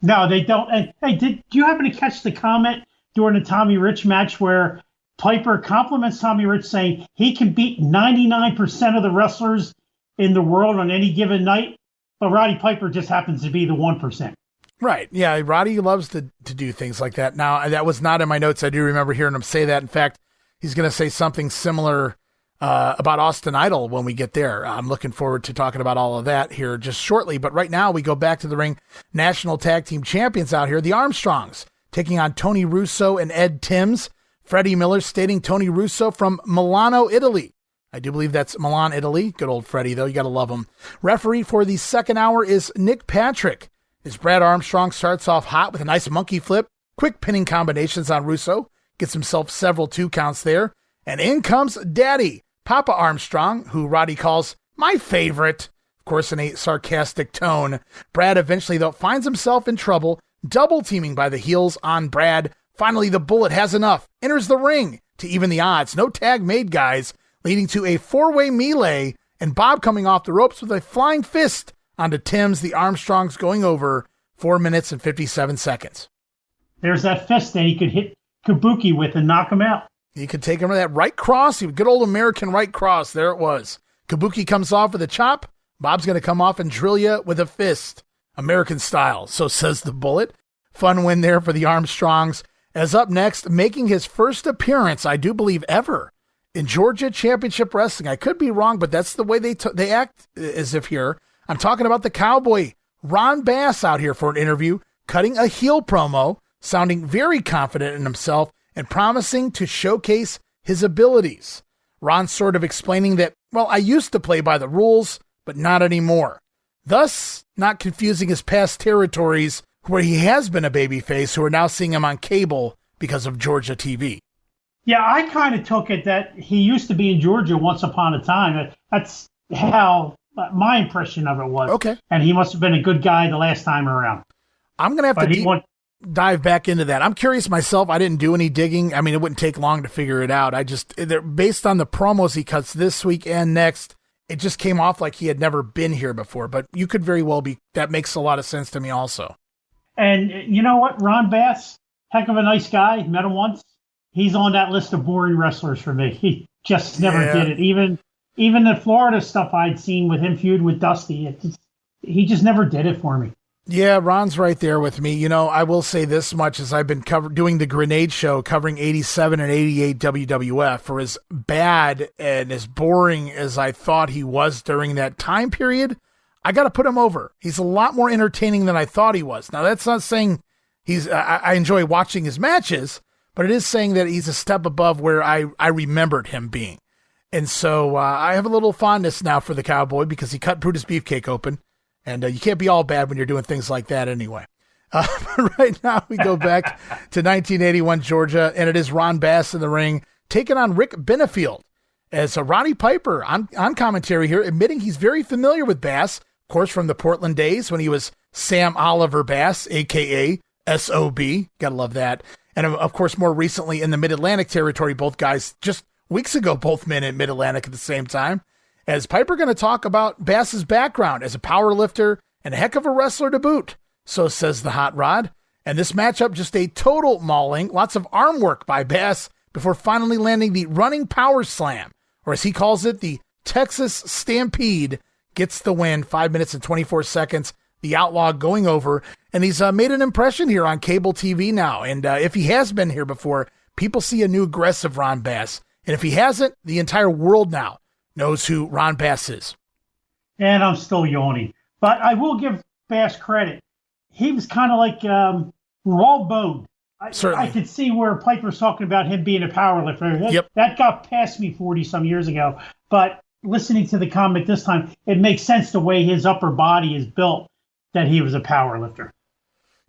No, they don't. And, hey, did you happen to catch the comment during the Tommy Rich match where Piper compliments Tommy Rich saying he can beat 99% of the wrestlers in the world on any given night? But Roddy Piper just happens to be the 1%. Right. Yeah, Roddy loves to do things like that. Now, that was not in my notes. I do remember hearing him say that. In fact, he's going to say something similar about Austin Idol when we get there. I'm looking forward to talking about all of that here just shortly. But right now, we go back to the ring. National Tag Team Champions out here, the Armstrongs, taking on Tony Russo and Ed Timms. Freddie Miller stating Tony Russo from Milano, Italy. I do believe that's Milan, Italy. Good old Freddie, though. You got to love him. Referee for the second hour is Nick Patrick. As Brad Armstrong starts off hot with a nice monkey flip, quick pinning combinations on Russo, gets himself several 2 counts there. And in comes Daddy, Papa Armstrong, who Roddy calls my favorite, of course in a sarcastic tone. Brad eventually, though, finds himself in trouble, double teaming by the heels on Brad. Finally, the Bullet has enough, enters the ring to even the odds. No tag made, guys, leading to a 4-way melee and Bob coming off the ropes with a flying fist onto Tim's, the Armstrongs, going over 4 minutes and 57 seconds. There's that fist that he could hit Kabuki with and knock him out. He could take him to that right cross. Good old American right cross. There it was. Kabuki comes off with a chop. Bob's going to come off and drill you with a fist. American style, so says the Bullet. Fun win there for the Armstrongs. As up next, making his first appearance, I do believe ever, in Georgia Championship Wrestling. I could be wrong, but that's the way they act as if here. I'm talking about the Cowboy, Ron Bass, out here for an interview, cutting a heel promo, sounding very confident in himself and promising to showcase his abilities. Ron's sort of explaining that, well, I used to play by the rules, but not anymore. Thus, not confusing his past territories where he has been a babyface, who are now seeing him on cable because of Georgia TV. Yeah, I kind of took it that he used to be in Georgia once upon a time. That's how my impression of it was. Okay. And he must have been a good guy the last time around. I'm going to have to dive back into that. I'm curious myself. I didn't do any digging. I mean, it wouldn't take long to figure it out. Based on the promos he cuts this week and next, it just came off like he had never been here before. But you could very well be. That makes a lot of sense to me also. And you know what? Ron Bass, heck of a nice guy. Met him once. He's on that list of boring wrestlers for me. He just never did it. Even the Florida stuff I'd seen with him feud with Dusty, he just never did it for me. Yeah, Ron's right there with me. You know, I will say this much, as I've been doing the Grenade Show, covering 87 and 88 WWF, for as bad and as boring as I thought he was during that time period, I got to put him over. He's a lot more entertaining than I thought he was. Now, that's not saying I enjoy watching his matches, but it is saying that he's a step above where I remembered him being. And so I have a little fondness now for the Cowboy because he cut Brutus Beefcake open. And you can't be all bad when you're doing things like that anyway. Right now, we go back to 1981 Georgia, and it is Ron Bass in the ring, taking on Rick Benefield, as Roddy Piper on commentary here, admitting he's very familiar with Bass, of course, from the Portland days when he was Sam Oliver Bass, a.k.a. S.O.B. Gotta love that. And, of course, more recently in the Mid-Atlantic territory, both guys just weeks ago, both men in Mid-Atlantic at the same time. As Piper going to talk about Bass's background as a power lifter and a heck of a wrestler to boot, so says the Hot Rod. And this matchup, just a total mauling, lots of arm work by Bass before finally landing the running power slam, or as he calls it, the Texas Stampede, gets the win, 5 minutes and 24 seconds, the Outlaw going over. And he's made an impression here on cable TV now. And if he has been here before, people see a new aggressive Ron Bass. And if he hasn't, the entire world now knows who Ron Bass is. And I'm still yawning. But I will give Bass credit. He was kind of like raw boned. I could see where Piper's talking about him being a power lifter. That got past me 40-some years ago. But listening to the comment this time, it makes sense the way his upper body is built that he was a power lifter.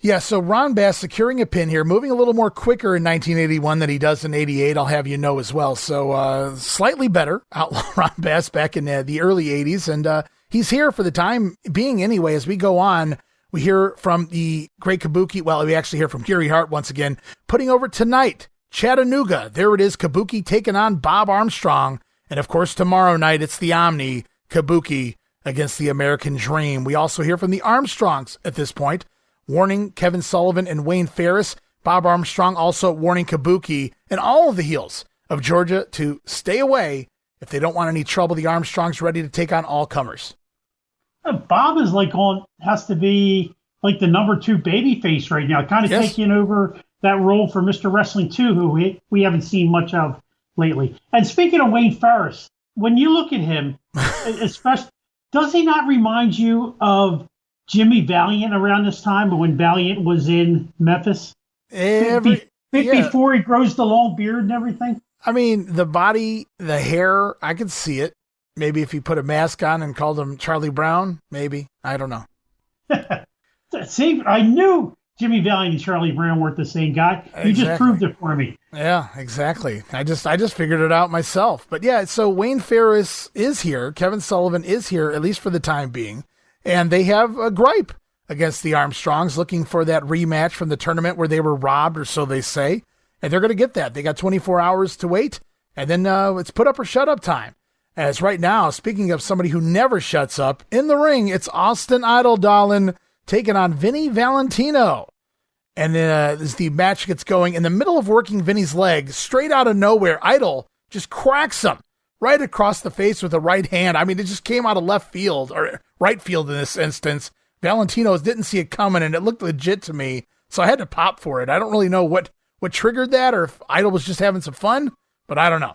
Yeah, so Ron Bass securing a pin here, moving a little more quicker in 1981 than he does in 88, I'll have you know as well. So slightly better, Outlaw Ron Bass back in the early 80s. And he's here for the time being anyway. As we go on, we hear from the Great Kabuki. Well, we actually hear from Gary Hart once again, putting over tonight, Chattanooga. There it is, Kabuki taking on Bob Armstrong. And of course, tomorrow night, it's the Omni, Kabuki against the American Dream. We also hear from the Armstrongs at this point, warning Kevin Sullivan and Wayne Farris. Bob Armstrong also warning Kabuki and all of the heels of Georgia to stay away if they don't want any trouble. The Armstrongs ready to take on all comers. Bob is has to be like the number 2 babyface right now, kind of taking over that role for Mr. Wrestling 2, who we haven't seen much of lately. And speaking of Wayne Farris, when you look at him, especially, does he not remind you of Jimmy Valiant around this time, when Valiant was in Memphis? Before he grows the long beard and everything? I mean, the body, the hair, I could see it. Maybe if he put a mask on and called him Charlie Brown, maybe. I don't know. See, I knew Jimmy Valiant and Charlie Brown weren't the same guy. You just proved it for me. Yeah, exactly. I just figured it out myself. But yeah, so Wayne Farris is here. Kevin Sullivan is here, at least for the time being. And they have a gripe against the Armstrongs, looking for that rematch from the tournament where they were robbed, or so they say. And they're going to get that. They got 24 hours to wait, and then it's put up or shut up time. As right now, speaking of somebody who never shuts up, in the ring, it's Austin Idol, Dolan, taking on Vinny Valentino. And then as the match gets going, in the middle of working Vinny's leg, straight out of nowhere, Idol just cracks him right across the face with a right hand. I mean, it just came out of left field, or right field in this instance. Valentino didn't see it coming, and it looked legit to me, so I had to pop for it. I don't really know what triggered that, or if Idol was just having some fun, but I don't know.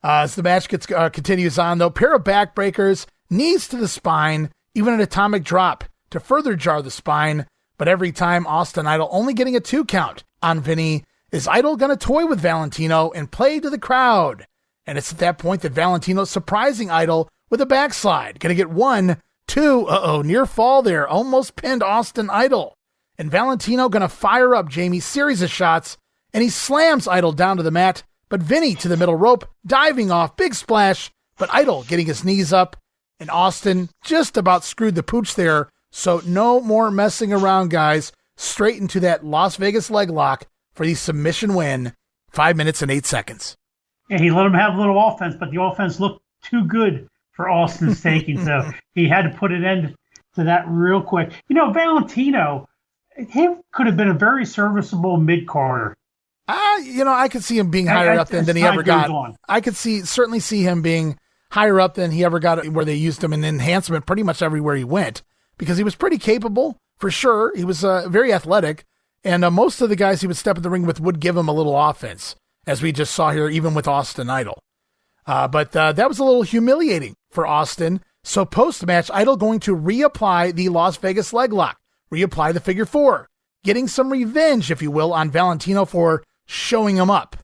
As the match continues on, though, pair of backbreakers, knees to the spine, even an atomic drop to further jar the spine, but every time Austin Idol only getting a 2 count on Vinny. Is Idol going to toy with Valentino and play to the crowd? And it's at that point that Valentino's surprising Idol with a backslide. Going to get 1, 2, near fall there, almost pinned Austin Idol. And Valentino going to fire up Jamie's series of shots, and he slams Idol down to the mat, but Vinny to the middle rope, diving off, big splash, but Idol getting his knees up, and Austin just about screwed the pooch there, so no more messing around, guys. Straight into that Las Vegas leg lock for the submission win, 5 minutes and 8 seconds. Yeah, he let him have a little offense, but the offense looked too good for Austin's taking, so he had to put an end to that real quick. You know, Valentino, he could have been a very serviceable mid-carder. I could see him being higher up than he ever got. I could certainly see him being higher up than he ever got, where they used him in enhancement pretty much everywhere he went, because he was pretty capable, for sure. He was very athletic, and most of the guys he would step in the ring with would give him a little offense, as we just saw here, even with Austin Idol. But that was a little humiliating for Austin. So post-match, Idol going to reapply the Las Vegas leg lock, reapply the figure 4, getting some revenge, if you will, on Valentino for showing him up.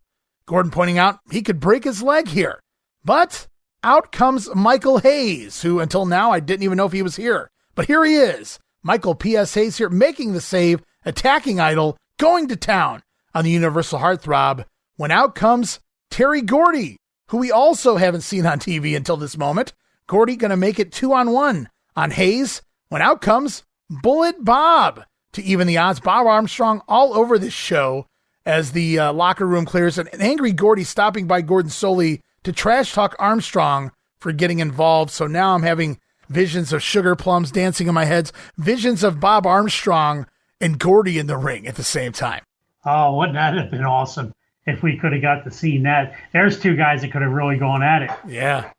Gordon pointing out he could break his leg here. But out comes Michael Hayes, who until now I didn't even know if he was here. But here he is. Michael P.S. Hayes here, making the save, attacking Idol, going to town on the Universal Heartthrob, when out comes Terry Gordy, who we also haven't seen on TV until this moment. Gordy going to make it 2-on-1 on Hayes, when out comes Bullet Bob to even the odds. Bob Armstrong all over this show as the locker room clears, and an angry Gordy stopping by Gordon Soley to trash talk Armstrong for getting involved. So now I'm having visions of sugar plums dancing in my head, visions of Bob Armstrong and Gordy in the ring at the same time. Oh, wouldn't that have been awesome if we could have got to see that? There's 2 guys that could have really gone at it. Yeah.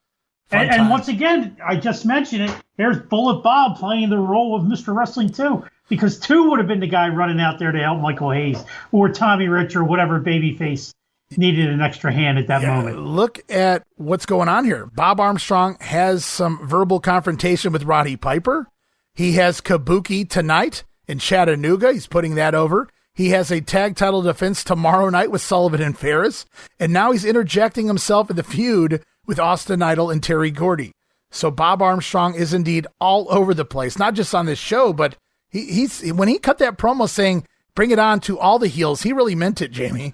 And once again, I just mentioned it, there's Bullet Bob playing the role of Mr. Wrestling 2, because 2 would have been the guy running out there to help Michael Hayes, or Tommy Rich, or whatever babyface needed an extra hand at that moment. Look at what's going on here. Bob Armstrong has some verbal confrontation with Roddy Piper. He has Kabuki tonight in Chattanooga. He's putting that over. He has a tag title defense tomorrow night with Sullivan and Farris. And now he's interjecting himself in the feud with Austin Idol and Terry Gordy. So Bob Armstrong is indeed all over the place, not just on this show, but he's when he cut that promo saying, bring it on to all the heels, he really meant it, Jamie.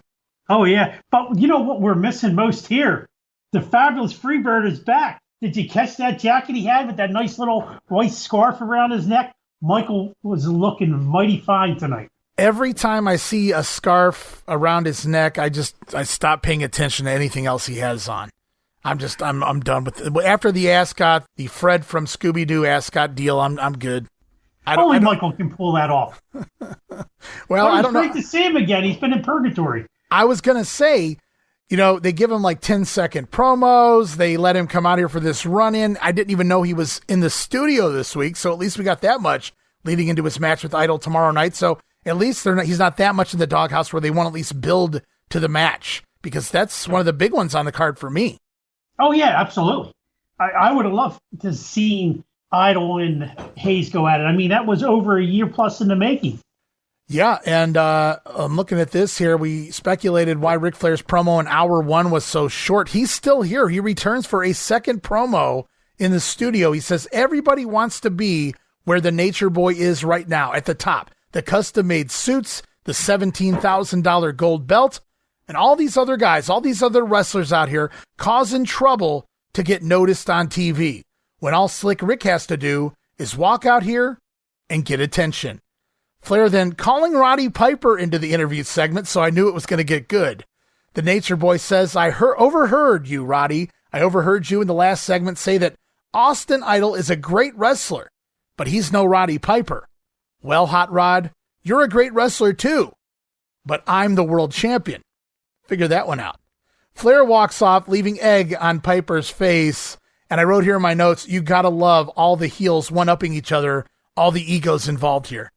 Oh, yeah. But you know what we're missing most here? The fabulous Freebird is back. Did you catch that jacket he had with that nice little white scarf around his neck? Michael was looking mighty fine tonight. Every time I see a scarf around his neck, I stop paying attention to anything else he has on. I'm done with it. After the ascot, the Fred from Scooby-Doo ascot deal, I'm good. Only Michael can pull that off. Well, I don't know. It's great to see him again. He's been in purgatory. I was going to say, they give him like 10-second promos. They let him come out here for this run-in. I didn't even know he was in the studio this week, so at least we got that much leading into his match with Idol tomorrow night. So at least he's not that much in the doghouse where they want to at least build to the match, because that's one of the big ones on the card for me. Oh, yeah, absolutely. I would have loved to see Idol and Hayes go at it. I mean, that was over a year plus in the making. Yeah, and I'm looking at this here. We speculated why Ric Flair's promo in hour 1 was so short. He's still here. He returns for a second promo in the studio. He says everybody wants to be where the Nature Boy is right now, at the top. The custom-made suits, the $17,000 gold belt, and all these other guys, all these other wrestlers out here causing trouble to get noticed on TV, when all Slick Rick has to do is walk out here and get attention. Flair then calling Roddy Piper into the interview segment, so I knew it was going to get good. The Nature Boy says, I overheard you, Roddy. I overheard you in the last segment say that Austin Idol is a great wrestler, but he's no Roddy Piper. Well, Hot Rod, you're a great wrestler too, but I'm the world champion. Figure that one out. Flair walks off, leaving egg on Piper's face. And I wrote here in my notes, you gotta love all the heels one-upping each other, all the egos involved here.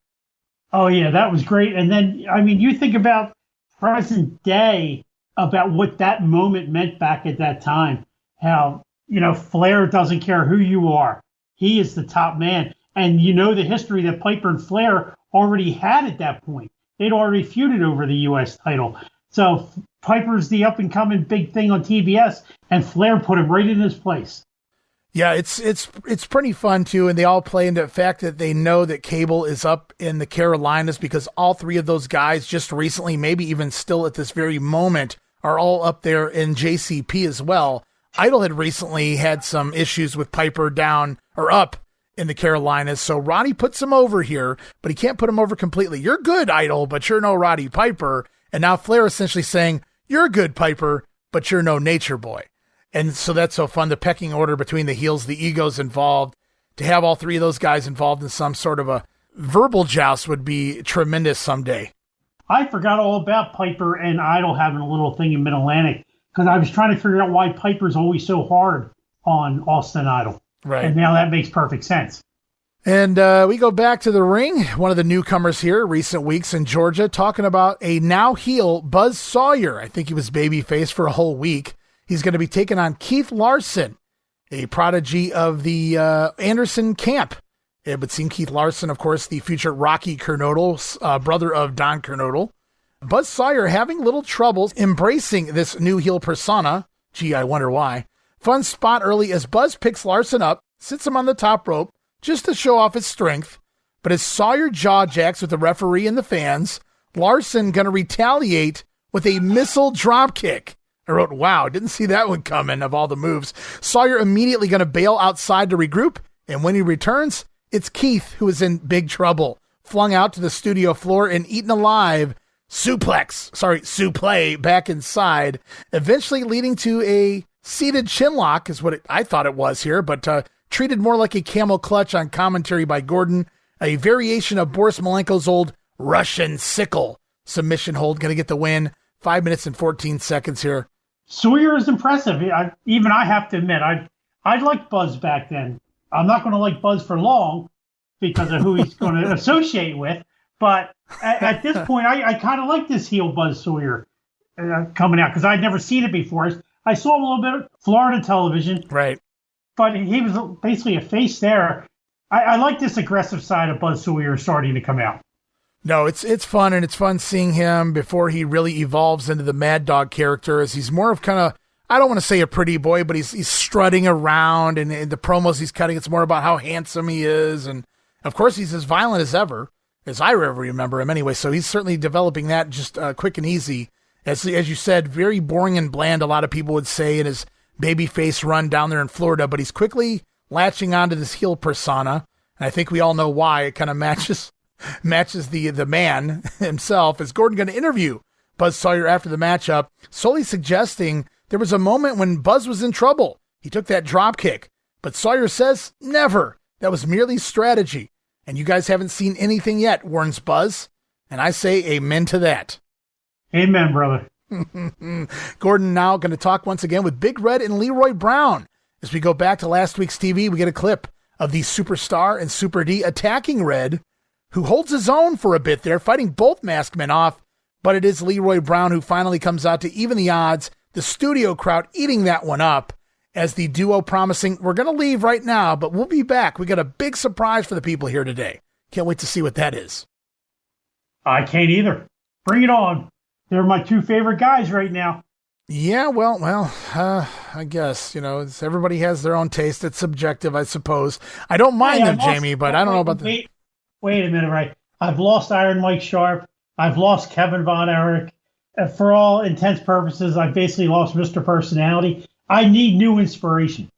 Oh, yeah, that was great. And then, I mean, you think about present day, about what that moment meant back at that time. How, Flair doesn't care who you are. He is the top man. And you know the history that Piper and Flair already had at that point. They'd already feuded over the U.S. title. So Piper's the up-and-coming big thing on TBS, and Flair put him right in his place. Yeah, it's pretty fun, too, and they all play into the fact that they know that Cable is up in the Carolinas because all three of those guys just recently, maybe even still at this very moment, are all up there in JCP as well. Idol had recently had some issues with Piper down or up in the Carolinas, so Roddy puts him over here, but he can't put him over completely. You're good, Idol, but you're no Roddy Piper. And now Flair essentially saying, you're good, Piper, but you're no Nature Boy. And so that's so fun, the pecking order between the heels, the egos involved. To have all three of those guys involved in some sort of a verbal joust would be tremendous someday. I forgot all about Piper and Idol having a little thing in Mid-Atlantic because I was trying to figure out why Piper's always so hard on Austin Idol. Right. And now that makes perfect sense. And we go back to the ring, one of the newcomers here, recent weeks in Georgia, talking about a now heel Buzz Sawyer. I think he was babyface for a whole week. He's going to be taking on Keith Larson, a prodigy of the Anderson camp. It would seem Keith Larson, of course, the future Rocky Kernodle, brother of Don Kernodle. Buzz Sawyer having little troubles embracing this new heel persona. Gee, I wonder why. Fun spot early as Buzz picks Larson up, sits him on the top rope, just to show off his strength. But as Sawyer jaw jacks with the referee and the fans, Larson going to retaliate with a missile drop kick. I wrote, wow, didn't see that one coming of all the moves. Sawyer immediately going to bail outside to regroup. And when he returns, it's Keith who is in big trouble. Flung out to the studio floor and eaten alive. Suplex back inside. Eventually leading to a seated chinlock is what I thought it was here, but treated more like a camel clutch on commentary by Gordon. A variation of Boris Malenko's old Russian sickle submission hold. Going to get the win. 5 minutes and 14 seconds here. Sawyer is impressive. Even I have to admit, I liked Buzz back then. I'm not going to like Buzz for long because of who he's going to associate with. But at this point, I kind of like this heel Buzz Sawyer coming out because I'd never seen it before. I saw him a little bit of Florida television. Right. But he was basically a face there. I like this aggressive side of Buzz Sawyer starting to come out. No, it's fun, and it's fun seeing him before he really evolves into the Mad Dog character, as he's more of kind of, I don't want to say a pretty boy, but he's strutting around, and in the promos he's cutting, it's more about how handsome he is, and of course he's as violent as ever, as I ever remember him anyway, so he's certainly developing that just quick and easy. As you said, very boring and bland, a lot of people would say, in his babyface run down there in Florida, but he's quickly latching onto this heel persona, and I think we all know why. It kind of matches the man himself. Is Gordon going to interview Buzz Sawyer after the matchup, solely suggesting there was a moment when Buzz was in trouble. He took that drop kick, but Sawyer says, never. That was merely strategy. And you guys haven't seen anything yet, warns Buzz. And I say amen to that. Amen, brother. Gordon now going to talk once again with Big Red and Leroy Brown. As we go back to last week's TV, we get a clip of the Superstar and Super D attacking Red, who holds his own for a bit there, fighting both masked men off, but it is Leroy Brown who finally comes out to even the odds. The studio crowd eating that one up as the duo promising, we're going to leave right now, but we'll be back. We got a big surprise for the people here today. Can't wait to see what that is. I can't either. Bring it on. They're my two favorite guys right now. Yeah, well, I guess, everybody has their own taste. It's subjective, I suppose. I don't mind them, Jamie, but I don't know about the... Wait a minute, right? I've lost Iron Mike Sharp. I've lost Kevin Von Erich. For all intents purposes, I've basically lost Mr. Personality. I need new inspiration.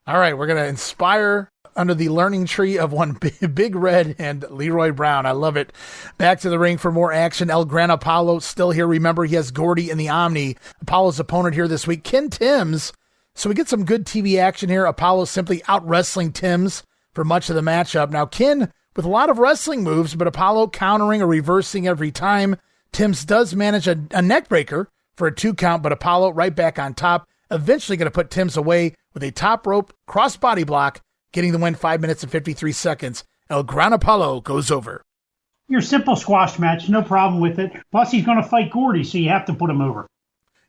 All right, we're going to inspire under the learning tree of one Big Red and Leroy Brown. I love it. Back to the ring for more action. El Gran Apollo still here. Remember, he has Gordy in the Omni. Apollo's opponent here this week, Ken Timms, So we get some good TV action here. Apollo simply out-wrestling Timms for much of the matchup. Now, Ken with a lot of wrestling moves, but Apollo countering or reversing every time. Timms does manage a neck breaker for a 2 count, but Apollo right back on top, eventually going to put Timms away with a top rope cross-body block, getting the win 5 minutes and 53 seconds. El Gran Apollo goes over. Your simple squash match, no problem with it. Plus, he's going to fight Gordy, so you have to put him over.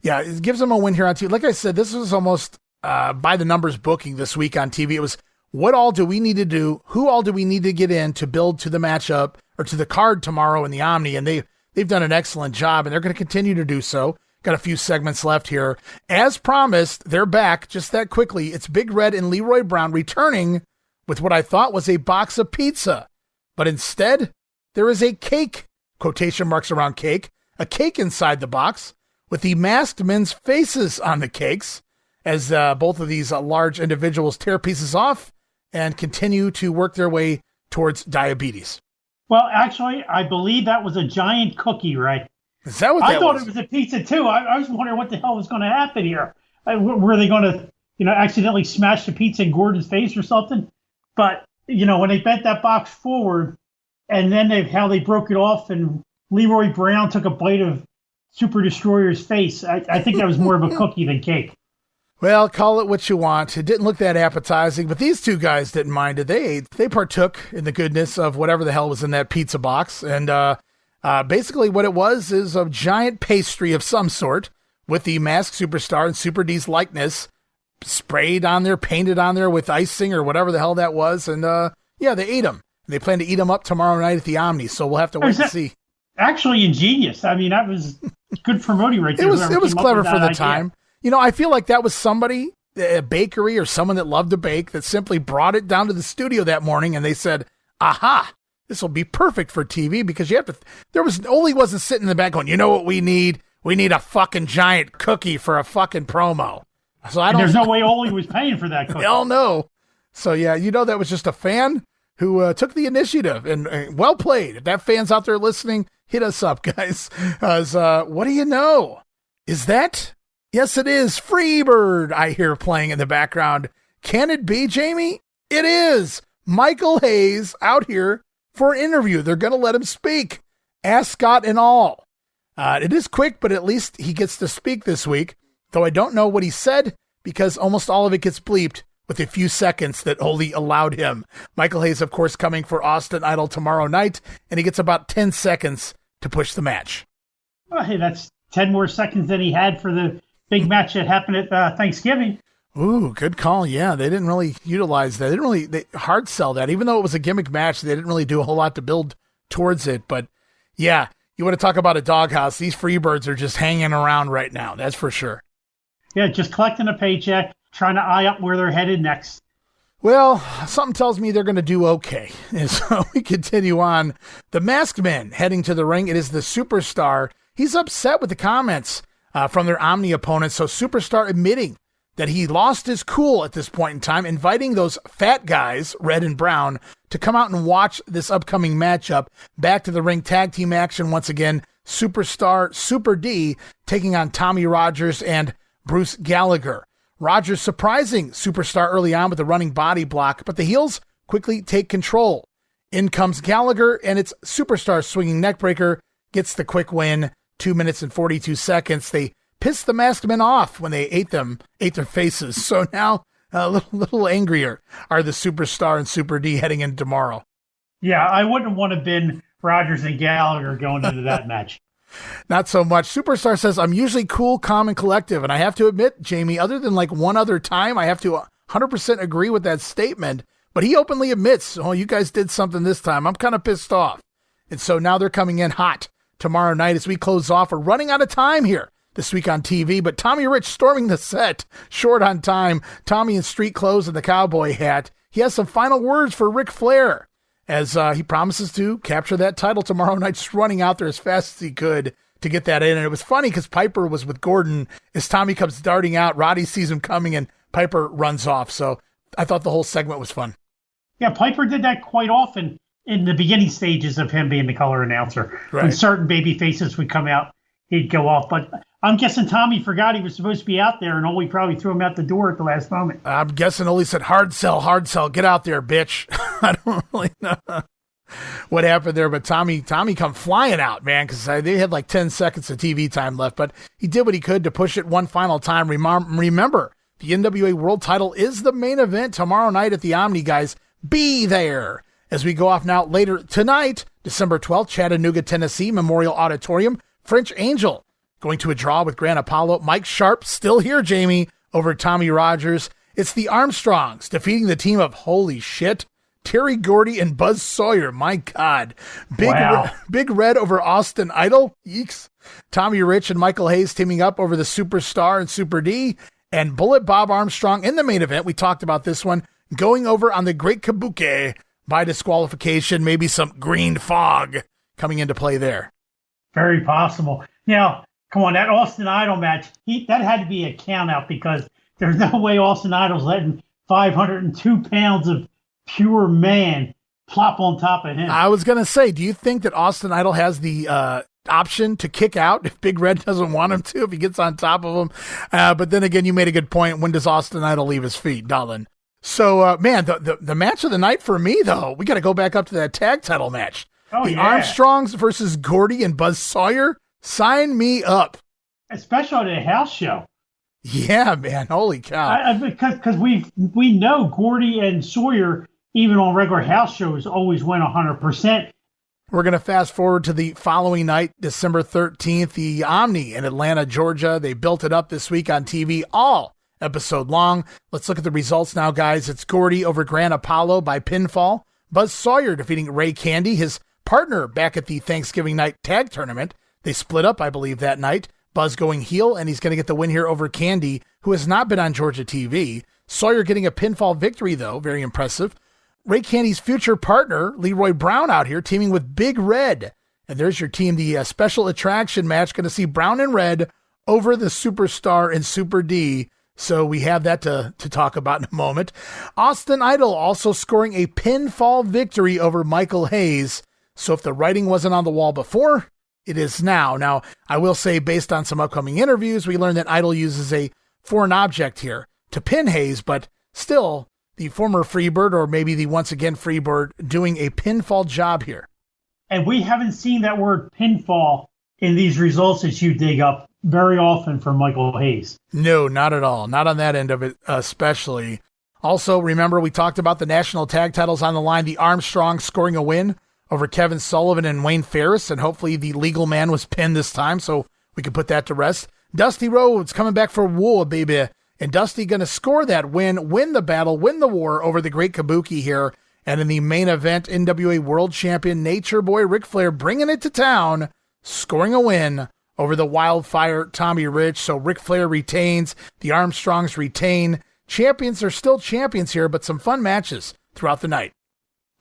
Yeah, it gives him a win here on TV. Like I said, this was almost by the numbers booking this week on TV. It was, what all do we need to do? Who all do we need to get in to build to the matchup or to the card tomorrow in the Omni? And they've done an excellent job, and they're going to continue to do so. Got a few segments left here. As promised, they're back just that quickly. It's Big Red and Leroy Brown returning with what I thought was a box of pizza. But instead, there is a cake, quotation marks around cake, a cake inside the box with the masked men's faces on the cakes as both of these large individuals tear pieces off and continue to work their way towards diabetes. Well, actually, I believe that was a giant cookie, right? Is that what that was? I thought it was a pizza, too. I was wondering what the hell was going to happen here. Were they going to, accidentally smash the pizza in Gordon's face or something? But, when they bent that box forward and then how they broke it off and Leroy Brown took a bite of Super Destroyer's face, I think that was more of a cookie than cake. Well, call it what you want. It didn't look that appetizing, but these two guys didn't mind it. They partook in the goodness of whatever the hell was in that pizza box. And basically what it was is a giant pastry of some sort with the masked superstar and Super D's likeness sprayed on there, painted on there with icing or whatever the hell that was. And they ate them. They plan to eat them up tomorrow night at the Omni, so we'll have to wait and see. Actually ingenious. I mean, that was good promoting right there. It was clever for the time. I feel like that was somebody, a bakery or someone that loved to bake, that simply brought it down to the studio that morning and they said, aha, this will be perfect for TV because Ole wasn't sitting in the back going, you know what we need? We need a fucking giant cookie for a fucking promo. So there's no way Ole was paying for that cookie. Hell no. So yeah, that was just a fan who took the initiative and well played. If that fan's out there listening, hit us up, guys. What do you know? Is that... Yes, it is. Freebird, I hear playing in the background. Can it be, Jamie? It is. Michael Hayes out here for an interview. They're going to let him speak. Ascot and all. It is quick, but at least he gets to speak this week, though I don't know what he said because almost all of it gets bleeped with a few seconds that Ole allowed him. Michael Hayes, of course, coming for Austin Idol tomorrow night, and he gets about 10 seconds to push the match. Well, hey, that's 10 more seconds than he had for the big match that happened at Thanksgiving. Ooh, good call. Yeah, they didn't really utilize that. They hard sell that. Even though it was a gimmick match, they didn't really do a whole lot to build towards it. But yeah, you want to talk about a doghouse. These Freebirds are just hanging around right now. That's for sure. Yeah, just collecting a paycheck, trying to eye up where they're headed next. Well, something tells me they're going to do okay. And so we continue on. The Masked Men heading to the ring. It is the Superstar. He's upset with the comments from their Omni opponents. So Superstar admitting that he lost his cool at this point in time, inviting those fat guys, Red and Brown, to come out and watch this upcoming matchup. Back to the ring tag team action once again. Superstar Super D taking on Tommy Rogers and Bruce Gallagher. Rogers surprising Superstar early on with a running body block, but the heels quickly take control. In comes Gallagher, and it's Superstar swinging neckbreaker, gets the quick win. 2 minutes and 42 seconds. They pissed the Masked Men off when they ate their faces. So now a little angrier are the Superstar and Super D heading in tomorrow. Yeah, I wouldn't want to have been Rogers and Gallagher going into that match. Not so much. Superstar says, I'm usually cool, calm, and collective. And I have to admit, Jamie, other than like one other time, I have to 100% agree with that statement. But he openly admits, oh, you guys did something this time. I'm kind of pissed off. And so now they're coming in hot tomorrow night as we close off. We're running out of time here this week on TV, but Tommy Rich storming the set, short on time. Tommy in street clothes and the cowboy hat. He has some final words for Ric Flair as he promises to capture that title tomorrow night, just running out there as fast as he could to get that in. And it was funny because Piper was with Gordon as Tommy comes darting out. Roddy sees him coming and Piper runs off. So I thought the whole segment was fun. Yeah, Piper did that quite often in the beginning stages of him being the color announcer. Right. When certain baby faces would come out, he'd go off. But I'm guessing Tommy forgot he was supposed to be out there, and Ole probably threw him out the door at the last moment. I'm guessing Ole said, hard sell, get out there, bitch. I don't really know what happened there, but Tommy come flying out, man, because they had like 10 seconds of TV time left, but he did what he could to push it one final time. Remember, the NWA World title is the main event tomorrow night at the Omni, guys. Be there. As we go off now later tonight, December 12th, Chattanooga, Tennessee, Memorial Auditorium, French Angel going to a draw with Grand Apollo. Mike Sharp still here, Jamie, over Tommy Rogers. It's the Armstrongs defeating the team of, holy shit, Terry Gordy and Buzz Sawyer. My God. Big Red over Austin Idol. Yeeks. Tommy Rich and Michael Hayes teaming up over the Superstar and Super D. And Bullet Bob Armstrong in the main event. We talked about this one. Going over on the Great Kabuki by disqualification. Maybe some green fog coming into play there. Very possible. Now, come on, that Austin Idol match, that had to be a count out because there's no way Austin Idol's letting 502 pounds of pure man plop on top of him. I was going to say, do you think that Austin Idol has the option to kick out if Big Red doesn't want him to, if he gets on top of him? But then again, you made a good point. When does Austin Idol leave his feet, darling? So, man, the match of the night for me, though, we got to go back up to that tag title match. The Armstrongs versus Gordy and Buzz Sawyer. Sign me up. Especially at a house show. Yeah, man. Holy cow. Because we know Gordy and Sawyer, even on regular house shows, always win 100%. We're going to fast forward to the following night, December 13th, the Omni in Atlanta, Georgia. They built it up this week on TV, all episode long. Let's look at the results now, guys. It's Gordy over Grand Apollo by pinfall. Buzz Sawyer defeating Ray Candy, his partner back at the Thanksgiving night tag tournament. They split up, I believe, that night. Buzz going heel, and he's going to get the win here over Candy, who has not been on Georgia TV. Sawyer getting a pinfall victory, though. Very impressive. Ray Candy's future partner, Leroy Brown, out here teaming with Big Red. And there's your team, the special attraction match. Going to see Brown and Red over the Superstar and Super D. So we have that to talk about in a moment. Austin Idol also scoring a pinfall victory over Michael Hayes. So if the writing wasn't on the wall before, it is now. Now, I will say, based on some upcoming interviews, we learned that Idol uses a foreign object here to pin Hayes, but still, the former Freebird, or maybe the once again Freebird, doing a pinfall job here. And we haven't seen that word pinfall in these results that you dig up very often from Michael Hayes. No, not at all. Not on that end of it, especially. Also, remember, we talked about the national tag titles on the line, the Armstrongs scoring a win over Kevin Sullivan and Wayne Farris, and hopefully the legal man was pinned this time, so we can put that to rest. Dusty Rhodes coming back for war, baby. And Dusty going to score that win the battle, win the war over the Great Kabuki here. And in the main event, NWA World Champion Nature Boy Ric Flair bringing it to town, scoring a win over the Wildfire Tommy Rich. So Ric Flair retains, the Armstrongs retain. Champions are still champions here, but some fun matches throughout the night.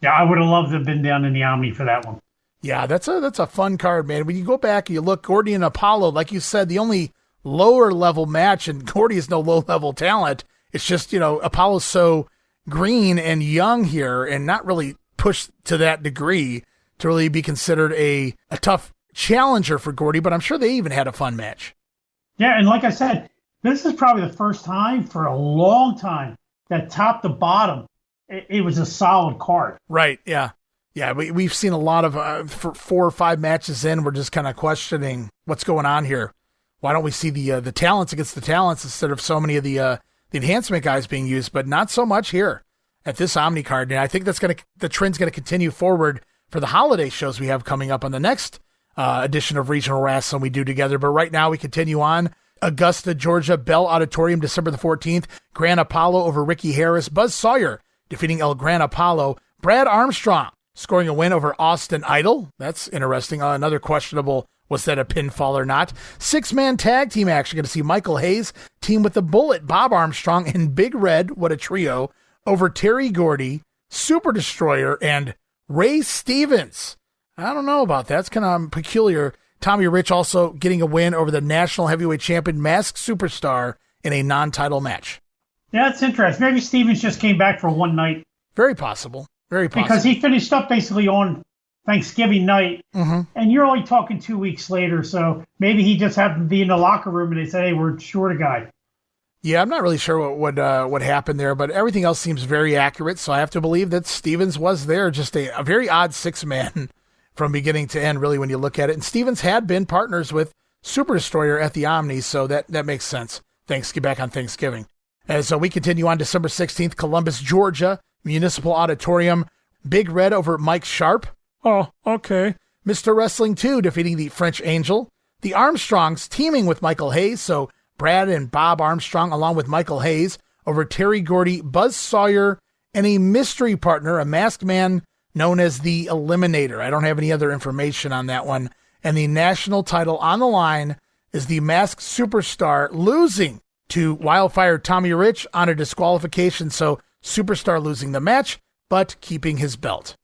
Yeah, I would have loved to have been down in the Omni for that one. Yeah, that's a fun card, man. When you go back and you look, Gordy and Apollo, like you said, the only lower level match, and Gordy is no low level talent. It's just, Apollo's so green and young here and not really pushed to that degree to really be considered a tough challenger for Gordy, but I'm sure they even had a fun match. Yeah, and like I said, this is probably the first time for a long time that top to bottom, it was a solid card. Right, yeah. Yeah, we've seen a lot of, for 4 or 5 matches in, we're just kind of questioning what's going on here. Why don't we see the talents against the talents instead of so many of the enhancement guys being used, but not so much here at this Omni card. And I think the trend's going to continue forward for the holiday shows we have coming up on the next edition of Regional Rasslin we do together. But right now we continue on. Augusta, Georgia, Bell Auditorium, December the 14th. Grand Apollo over Ricky Harris. Buzz Sawyer defeating El Gran Apollo. Brad Armstrong scoring a win over Austin Idol. That's interesting. Another questionable, was that a pinfall or not? 6-man tag team action. Going to see Michael Hayes team with the Bullet, Bob Armstrong, and Big Red, what a trio, over Terry Gordy, Super Destroyer, and Ray Stevens. I don't know about that. It's kind of peculiar. Tommy Rich also getting a win over the National Heavyweight Champion Masked Superstar in a non-title match. Yeah, that's interesting. Maybe Stevens just came back for one night. Very possible. Very possible. Because he finished up basically on Thanksgiving night, and you're only talking 2 weeks later, so maybe he just happened to be in the locker room and they said, hey, we're short a guy. Yeah, I'm not really sure what happened there, but everything else seems very accurate, so I have to believe that Stevens was there. Just a very odd six-man from beginning to end, really, when you look at it. And Stevens had been partners with Super Destroyer at the Omni, so that makes sense. Back on Thanksgiving. As we continue on December 16th, Columbus, Georgia, Municipal Auditorium, Big Red over Mike Sharp. Oh, okay. Mr. Wrestling 2 defeating the French Angel. The Armstrongs teaming with Michael Hayes, so Brad and Bob Armstrong along with Michael Hayes over Terry Gordy, Buzz Sawyer, and a mystery partner, a masked man known as the Eliminator. I don't have any other information on that one. And the national title on the line is the Masked Superstar losing to Wildfire Tommy Rich on a disqualification, so Superstar losing the match, but keeping his belt.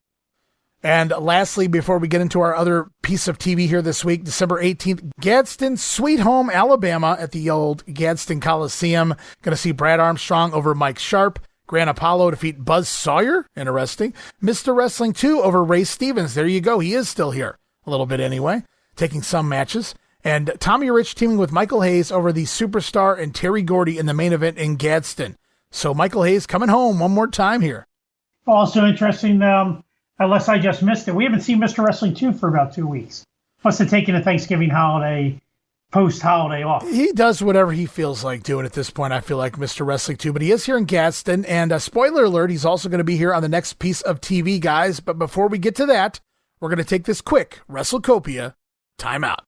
And lastly, before we get into our other piece of TV here this week, December 18th, Gadsden, Sweet Home, Alabama at the old Gadsden Coliseum. Going to see Brad Armstrong over Mike Sharp. Grand Apollo defeat Buzz Sawyer. Interesting. Mr. Wrestling 2 over Ray Stevens. There you go. He is still here. A little bit anyway. Taking some matches. And Tommy Rich teaming with Michael Hayes over the Superstar and Terry Gordy in the main event in Gadsden. So Michael Hayes coming home one more time here. Also interesting, unless I just missed it, we haven't seen Mr. Wrestling 2 for about 2 weeks. Must have taken a Thanksgiving holiday, post-holiday off. He does whatever he feels like doing at this point, I feel like, Mr. Wrestling 2. But he is here in Gadsden, and spoiler alert, he's also going to be here on the next piece of TV, guys. But before we get to that, we're going to take this quick WrestleCopia timeout.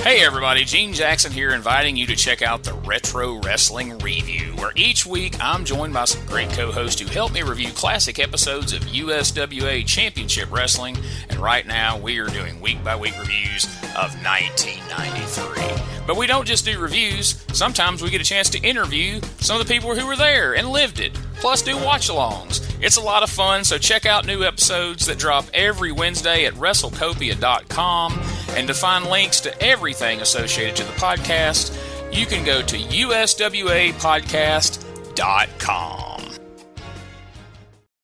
Hey everybody, Gene Jackson here, inviting you to check out the Retro Wrestling Review, where each week I'm joined by some great co-hosts who help me review classic episodes of USWA Championship Wrestling, and right now we are doing week-by-week reviews of 1993. But we don't just do reviews, sometimes we get a chance to interview some of the people who were there and lived it, plus do watch-alongs. It's a lot of fun, so check out new episodes that drop every Wednesday at WrestleCopia.com, and to find links to everything associated to the podcast, you can go to USWAPodcast.com.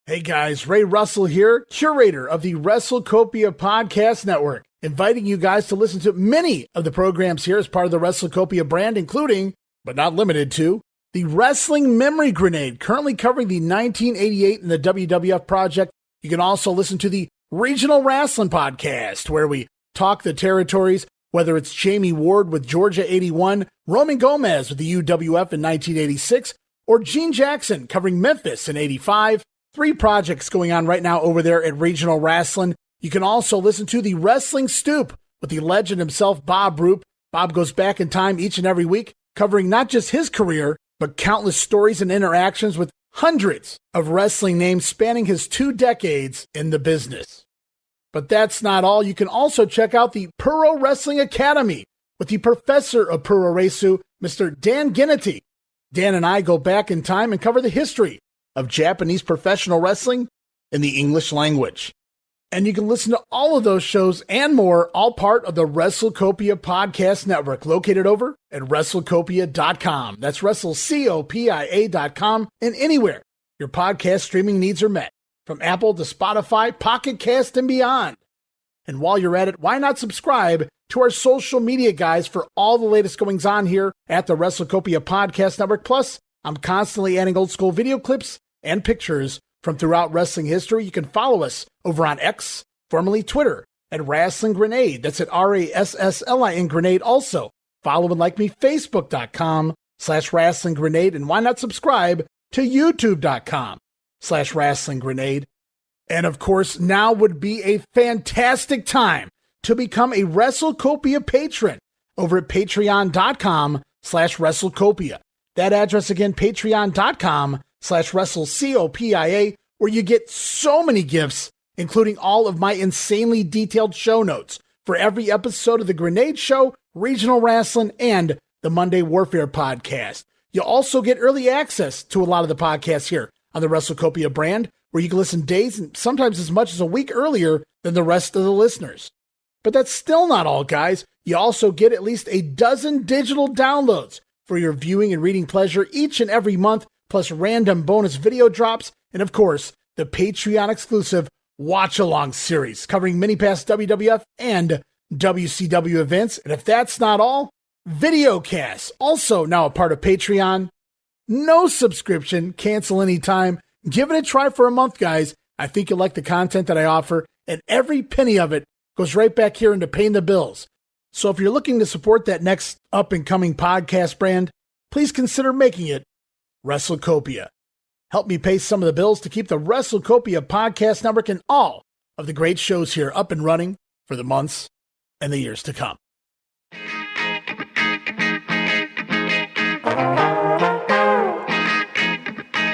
Hey guys, Ray Russell here, curator of the WrestleCopia Podcast Network, inviting you guys to listen to many of the programs here as part of the WrestleCopia brand, including, but not limited to, the Wrestling Memory Grenade, currently covering the 1988 and the WWF project. You can also listen to the Regional Rasslin podcast, where we talk the territories, whether it's Jammie Ward with Georgia 81, Roman Gomez with the UWF in 1986, or Gene Jackson covering Memphis in 85. 3 projects going on right now over there at Regional Rasslin. You can also listen to the Wrestling Stoop with the legend himself, Bob Roop. Bob goes back in time each and every week, covering not just his career, but countless stories and interactions with hundreds of wrestling names spanning his 2 decades in the business. But that's not all. You can also check out the Puro Wrestling Academy with the professor of Puro Resu, Mr. Dan Ginnity. Dan and I go back in time and cover the history of Japanese professional wrestling in the English language. And you can listen to all of those shows and more, all part of the WrestleCopia Podcast Network, located over at WrestleCopia.com. That's WrestleCopia.com, and anywhere your podcast streaming needs are met, from Apple to Spotify, Pocket Cast, and beyond. And while you're at it, why not subscribe to our social media guys for all the latest goings on here at the WrestleCopia Podcast Network. Plus, I'm constantly adding old school video clips and pictures from throughout wrestling history. You can follow us over on X, formerly Twitter, at Rasslin Grenade. That's at RASSLIN Grenade. Also, follow and like me, Facebook.com/Rasslin Grenade. And why not subscribe to YouTube.com/Rasslin Grenade. And of course, now would be a fantastic time to become a WrestleCopia patron over at Patreon.com/WrestleCopia. That address again, Patreon.com/WrestleCopia, where you get so many gifts, including all of my insanely detailed show notes for every episode of The Grenade Show, Regional Rasslin, and the Monday Warfare podcast. You'll also get early access to a lot of the podcasts here on the WrestleCopia brand, where you can listen days and sometimes as much as a week earlier than the rest of the listeners. But that's still not all, guys. You also get at least a dozen digital downloads for your viewing and reading pleasure each and every month, plus random bonus video drops, and of course, the Patreon exclusive watch-along series covering mini-past WWF and WCW events. And if that's not all, videocasts, also now a part of Patreon. No subscription, cancel anytime. Give it a try for a month, guys. I think you'll like the content that I offer, and every penny of it goes right back here into paying the bills. So if you're looking to support that next up-and-coming podcast brand, please consider making it WrestleCopia. Help me pay some of the bills to keep the WrestleCopia podcast network and all of the great shows here up and running for the months and the years to come.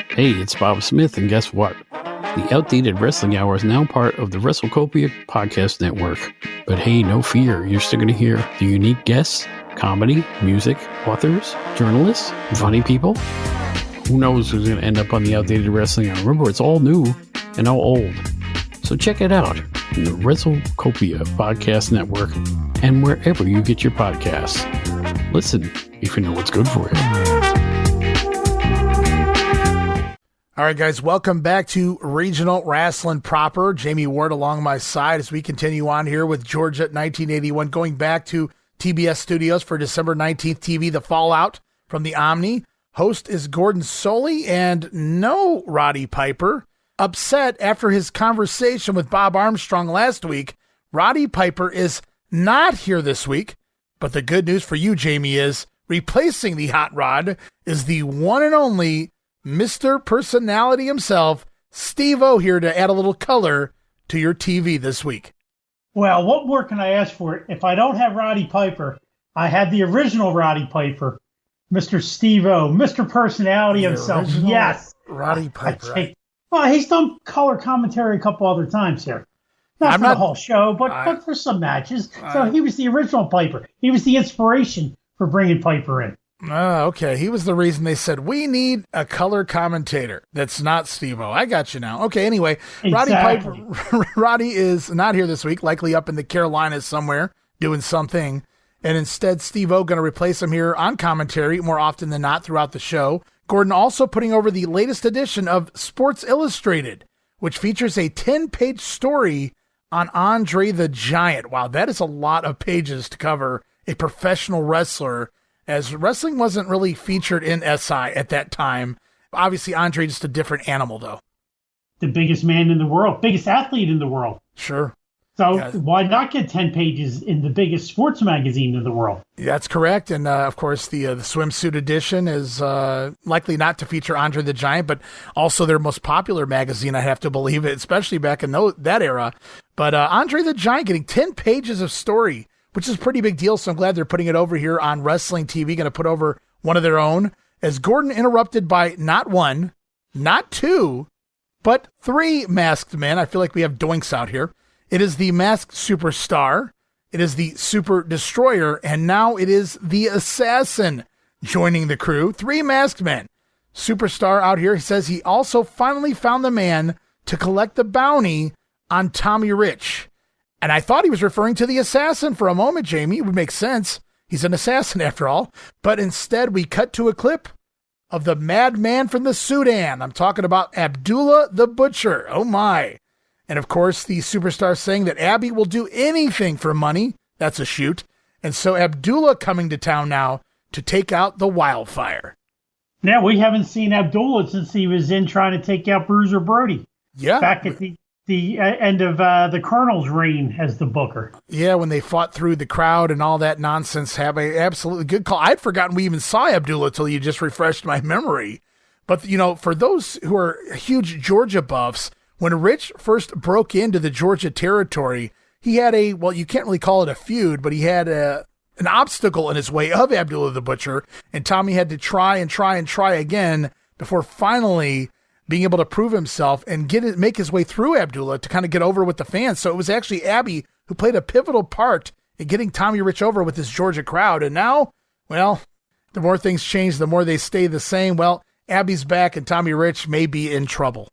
Hey, it's Bob Smith, and guess what? The Outdated Wrestling Hour is now part of the WrestleCopia Podcast Network. But hey, no fear, you're still going to hear the unique guests, comedy, music, authors, journalists, funny people. Who knows who's going to end up on the Outdated Wrestling Hour? Remember, it's all new and all old. So check it out in the WrestleCopia Podcast Network and wherever you get your podcasts. Listen if you know what's good for you. All right, guys, welcome back to Regional Rasslin proper. Jammie Ward along my side as we continue on here with Georgia 1981, going back to TBS Studios for December 19th TV, The Fallout from the Omni. Host is Gordon Soley, and no Roddy Piper. Upset after his conversation with Bob Armstrong last week, Roddy Piper is not here this week. But the good news for you, Jammie, is replacing the Hot Rod is the one and only Mr. Personality himself, Steve-O, here to add a little color to your TV this week. Well, what more can I ask for? If I don't have Roddy Piper, I had the original Roddy Piper, Mr. Steve-O, Mr. Personality himself. Yes. Roddy Piper. Well, he's done color commentary a couple other times here. Not for the whole show, but for some matches. So he was the original Piper. He was the inspiration for bringing Piper in. Okay. He was the reason they said, we need a color commentator that's not Steve-O. I got you now. Okay, anyway, Exactly. Roddy is not here this week, likely up in the Carolinas somewhere doing something. And instead, Steve-O going to replace him here on commentary more often than not throughout the show. Gordon also putting over the latest edition of Sports Illustrated, which features a 10-page story on Andre the Giant. Wow, that is a lot of pages to cover a professional wrestler, as wrestling wasn't really featured in SI at that time. Obviously, Andre just a different animal, though. The biggest man in the world, biggest athlete in the world. Sure. So why not get 10 pages in the biggest sports magazine in the world? That's correct. And, of course, the swimsuit edition is likely not to feature Andre the Giant, but also their most popular magazine, I have to believe it, especially back in that era. But Andre the Giant getting 10 pages of story, which is a pretty big deal. So I'm glad they're putting it over here on Wrestling TV, going to put over one of their own. As Gordon interrupted by not one, not two, but three masked men. I feel like we have doinks out here. It is the Masked Superstar, it is the Super Destroyer, and now it is the Assassin joining the crew. Three masked men. Superstar out here, he says he also finally found the man to collect the bounty on Tommy Rich. And I thought he was referring to the Assassin for a moment, Jammie. It would make sense. He's an assassin after all. But instead, we cut to a clip of the madman from the Sudan. I'm talking about Abdullah the Butcher. Oh my. And of course, the Superstar saying that Abby will do anything for money. That's a shoot. And so Abdullah coming to town now to take out the Wildfire. Now, we haven't seen Abdullah since he was in trying to take out Bruiser Brody. Yeah. Back at the end of the Colonel's reign as the Booker. Yeah, when they fought through the crowd and all that nonsense. Have a absolutely good call. I'd forgotten we even saw Abdullah till you just refreshed my memory. But, you know, for those who are huge Georgia buffs, when Rich first broke into the Georgia territory, he had you can't really call it a feud, but he had an obstacle in his way of Abdullah the Butcher, and Tommy had to try again before finally being able to prove himself and make his way through Abdullah to kind of get over with the fans. So it was actually Abby who played a pivotal part in getting Tommy Rich over with this Georgia crowd. And now, well, the more things change, the more they stay the same. Well, Abby's back and Tommy Rich may be in trouble.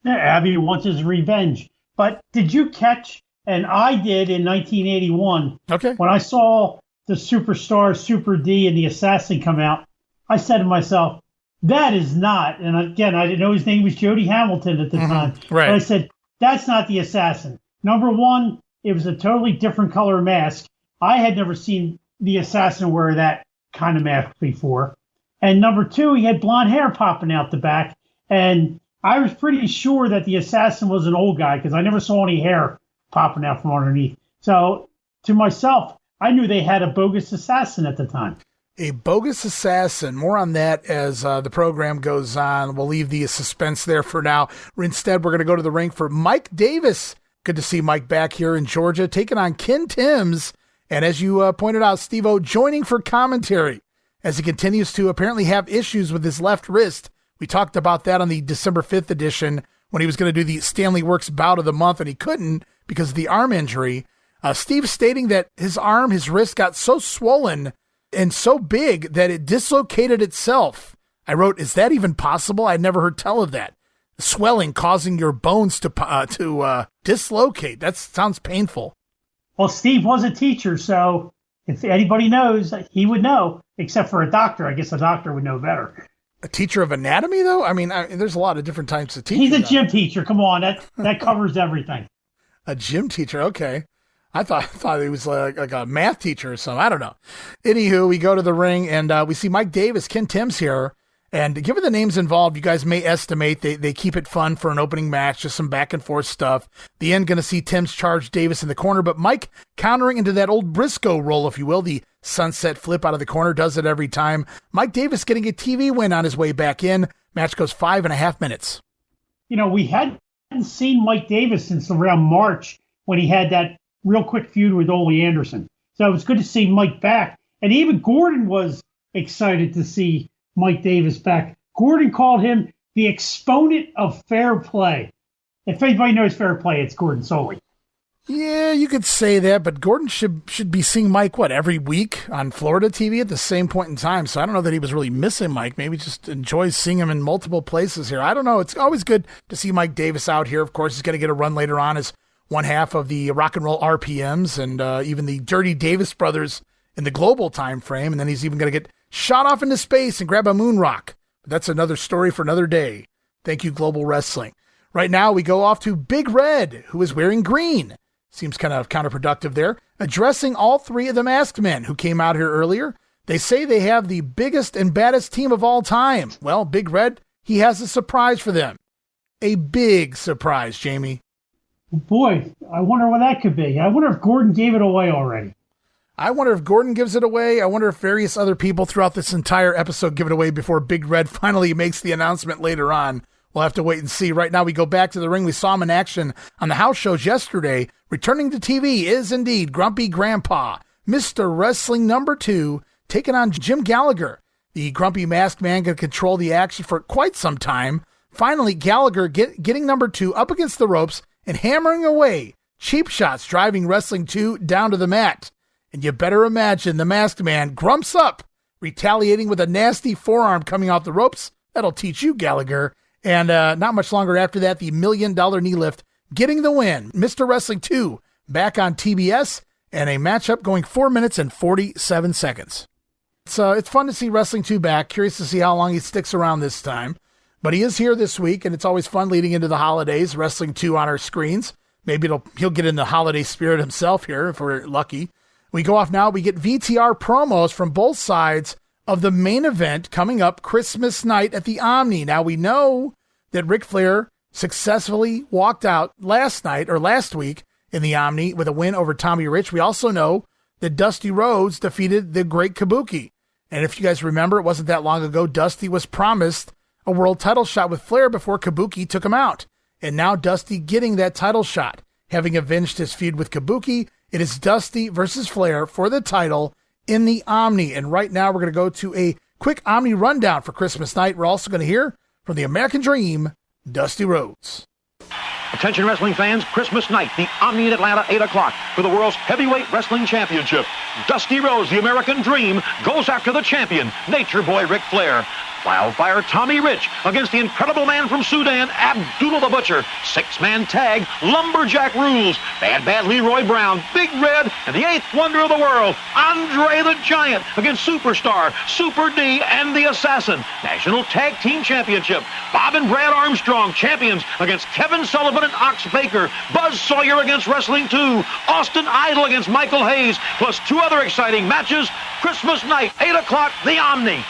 Yeah, Abby wants his revenge. But did you catch, and I did in 1981, when I saw the Superstar, Super D, and the Assassin come out, I said to myself, that is not, and again, I didn't know his name was Jody Hamilton at the time, right. but I said, that's not the assassin. Number one, it was a totally different color mask. I had never seen the assassin wear that kind of mask before. And number two, he had blonde hair popping out the back. And I was pretty sure that the assassin was an old guy because I never saw any hair popping out from underneath. So to myself, I knew they had a bogus assassin at the time. A bogus assassin. More on that as the program goes on. We'll leave the suspense there for now. Instead, we're going to go to the ring for Mike Davis. Good to see Mike back here in Georgia, taking on Ken Timms. And as you pointed out, Steve-O joining for commentary as he continues to apparently have issues with his left wrist. We talked about that on the December 5th edition when he was going to do the Stanley Works Bout of the Month, and he couldn't because of the arm injury. Steve stating that his wrist got so swollen and so big that it dislocated itself. I wrote, is that even possible? I'd never heard tell of that. Swelling causing your bones to dislocate. That sounds painful. Well, Steve was a teacher, so if anybody knows, he would know, except for a doctor. I guess a doctor would know better. A teacher of anatomy, though? I mean, there's a lot of different types of teachers. He's a gym teacher. Come on, that covers everything. A gym teacher, okay. I thought he was like a math teacher or something. I don't know. Anywho, we go to the ring, and we see Mike Davis, Ken Timms here. And given the names involved, you guys may estimate they keep it fun for an opening match, just some back and forth stuff. The end going to see Timms charge Davis in the corner, but Mike countering into that old Briscoe roll, if you will, the sunset flip out of the corner, does it every time. Mike Davis getting a TV win on his way back in. Match goes 5.5 minutes. You know, we hadn't seen Mike Davis since around March when he had that real quick feud with Ole Anderson. So it was good to see Mike back. And even Gordon was excited to see Mike Davis back. Gordon called him the exponent of fair play. If anybody knows fair play, it's Gordon Soley. Yeah, you could say that, but Gordon should be seeing Mike, every week on Florida TV at the same point in time. So I don't know that he was really missing Mike. Maybe just enjoys seeing him in multiple places here. I don't know. It's always good to see Mike Davis out here. Of course, he's going to get a run later on as one half of the Rock and Roll RPMs and even the Dirty Davis brothers in the global time frame. And then he's even going to get shot off into space and grab a moon rock. But that's another story for another day. Thank you, Global Wrestling. Right now, we go off to Big Red, who is wearing green. Seems kind of counterproductive there. Addressing all three of the masked men who came out here earlier. They say they have the biggest and baddest team of all time. Well, Big Red, he has a surprise for them. A big surprise, Jamie. Boy, I wonder what that could be. I wonder if Gordon gave it away already. I wonder if Gordon gives it away. I wonder if various other people throughout this entire episode give it away before Big Red finally makes the announcement later on. We'll have to wait and see. Right now, we go back to the ring. We saw him in action on the house shows yesterday. Returning to TV is indeed Grumpy Grandpa, Mr. Wrestling number 2, taking on Jim Gallagher. The Grumpy Masked Man can control the action for quite some time. Finally, Gallagher getting number 2 up against the ropes and hammering away. Cheap shots driving Wrestling 2 down to the mat. And you better imagine the Masked Man grumps up, retaliating with a nasty forearm coming off the ropes. That'll teach you, Gallagher. And not much longer after that, the $1 million knee lift getting the win. Mr. Wrestling 2 back on TBS and a matchup going 4 minutes and 47 seconds. It's fun to see Wrestling 2 back. Curious to see how long he sticks around this time. But he is here this week, and it's always fun leading into the holidays. Wrestling 2 on our screens. Maybe he'll get in the holiday spirit himself here if we're lucky. We go off now. We get VTR promos from both sides of the main event coming up Christmas night at the Omni. Now, we know that Ric Flair successfully walked out last week in the Omni with a win over Tommy Rich. We also know that Dusty Rhodes defeated the Great Kabuki. And if you guys remember, it wasn't that long ago, Dusty was promised a world title shot with Flair before Kabuki took him out. And now Dusty getting that title shot. Having avenged his feud with Kabuki, it is Dusty versus Flair for the title in the Omni. And right now we're going to go to a quick Omni rundown for Christmas night. We're also going to hear from the American Dream, Dusty Rhodes. Attention wrestling fans, Christmas night, the Omni in Atlanta, 8 o'clock, for the World's Heavyweight Wrestling Championship. Dusty Rhodes, the American Dream, goes after the champion, Nature Boy Ric Flair. Wildfire Tommy Rich against the incredible man from Sudan, Abdullah the Butcher. 6-man tag, Lumberjack Rules. Bad Leroy Brown, Big Red, and the 8th wonder of the world, Andre the Giant against Superstar, Super D, and the Assassin. National Tag Team Championship. Bob and Brad Armstrong, champions, against Kevin Sullivan and Ox Baker. Buzz Sawyer against Wrestling 2. Austin Idol against Michael Hayes, plus 2 other exciting matches. Christmas night, 8 o'clock, the Omni.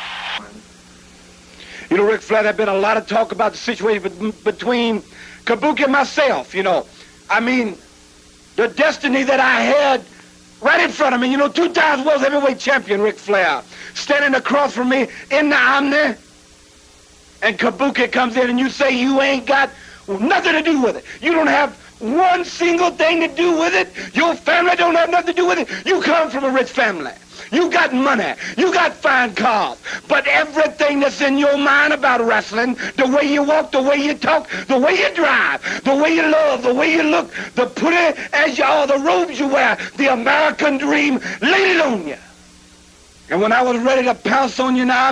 You know, Ric Flair, there's been a lot of talk about the situation between Kabuki and myself, you know. I mean, the destiny that I had right in front of me, you know, 2 times world heavyweight champion Ric Flair, standing across from me in the Omni, and Kabuki comes in and you say you ain't got nothing to do with it. You don't have one single thing to do with it. Your family don't have nothing to do with it. You come from a rich family. You got money. You got fine cars. But everything that's in your mind about wrestling, the way you walk, the way you talk, the way you drive, the way you love, the way you look, the pretty as you are, the robes you wear, the American dream laid it on you. And when I was ready to pounce on you now,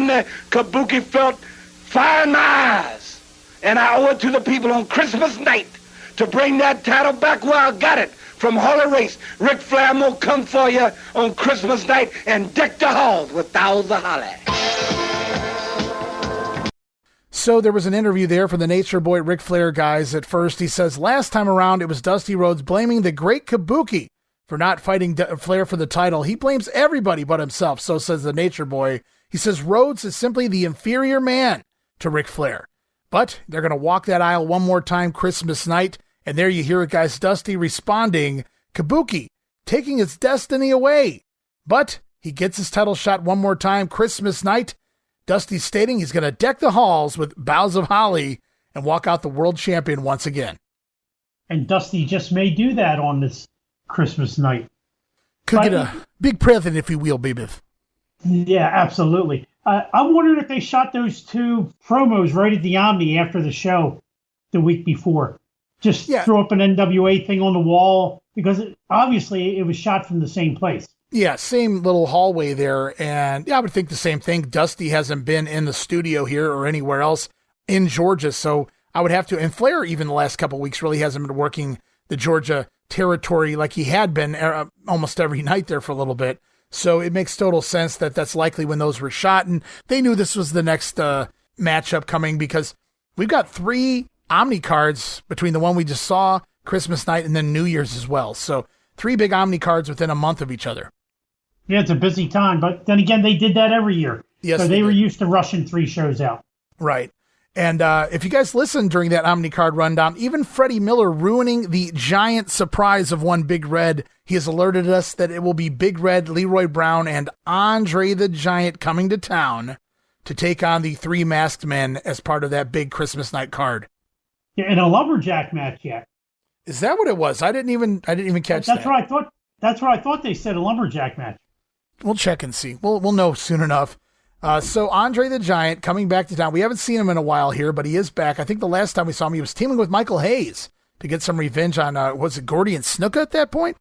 Kabuki felt fire in my eyes. And I owe it to the people on Christmas night to bring that title back where I got it. From Harley Race, Ric Flair, I'm gonna come for you on Christmas night and deck the halls with thousands of holly. So there was an interview there for the Nature Boy Ric Flair guys. At first, he says, last time around, it was Dusty Rhodes blaming the Great Kabuki for not fighting Flair for the title. He blames everybody but himself, so says the Nature Boy. He says Rhodes is simply the inferior man to Ric Flair. But they're going to walk that aisle one more time Christmas night. And there you hear it, guys. Dusty responding, Kabuki taking his destiny away. But he gets his title shot one more time Christmas night. Dusty stating he's going to deck the halls with boughs of holly and walk out the world champion once again. And Dusty just may do that on this Christmas night. Could get a big present if you will, baby. Yeah, absolutely. I'm wondering if they shot those 2 promos right at the Omni after the show the week before. Just throw up an NWA thing on the wall because obviously it was shot from the same place. Yeah, same little hallway there. And yeah, I would think the same thing. Dusty hasn't been in the studio here or anywhere else in Georgia. So I would have to, and Flair even the last couple of weeks really hasn't been working the Georgia territory like he had been almost every night there for a little bit. So it makes total sense that that's likely when those were shot. And they knew this was the next matchup coming because we've got 3 Omni cards between the one we just saw, Christmas night, and then New Year's as well. So 3 big Omni cards within a month of each other. Yeah, it's a busy time, but then again, they did that every year. Yes, so they were used to rushing 3 shows out. Right. And if you guys listened during that Omni card rundown, even Freddie Miller ruining the giant surprise of one Big Red, he has alerted us that it will be Big Red, Leroy Brown, and Andre the Giant coming to town to take on the 3 masked men as part of that big Christmas night card. Yeah, in a lumberjack match yet. Is that what it was? I didn't even catch that. That's what I thought. That's what I thought they said, a lumberjack match. We'll check and see. We'll know soon enough. So Andre the Giant coming back to town. We haven't seen him in a while here, but he is back. I think the last time we saw him, he was teaming with Michael Hayes to get some revenge on, was it Gordy and Snuka at that point?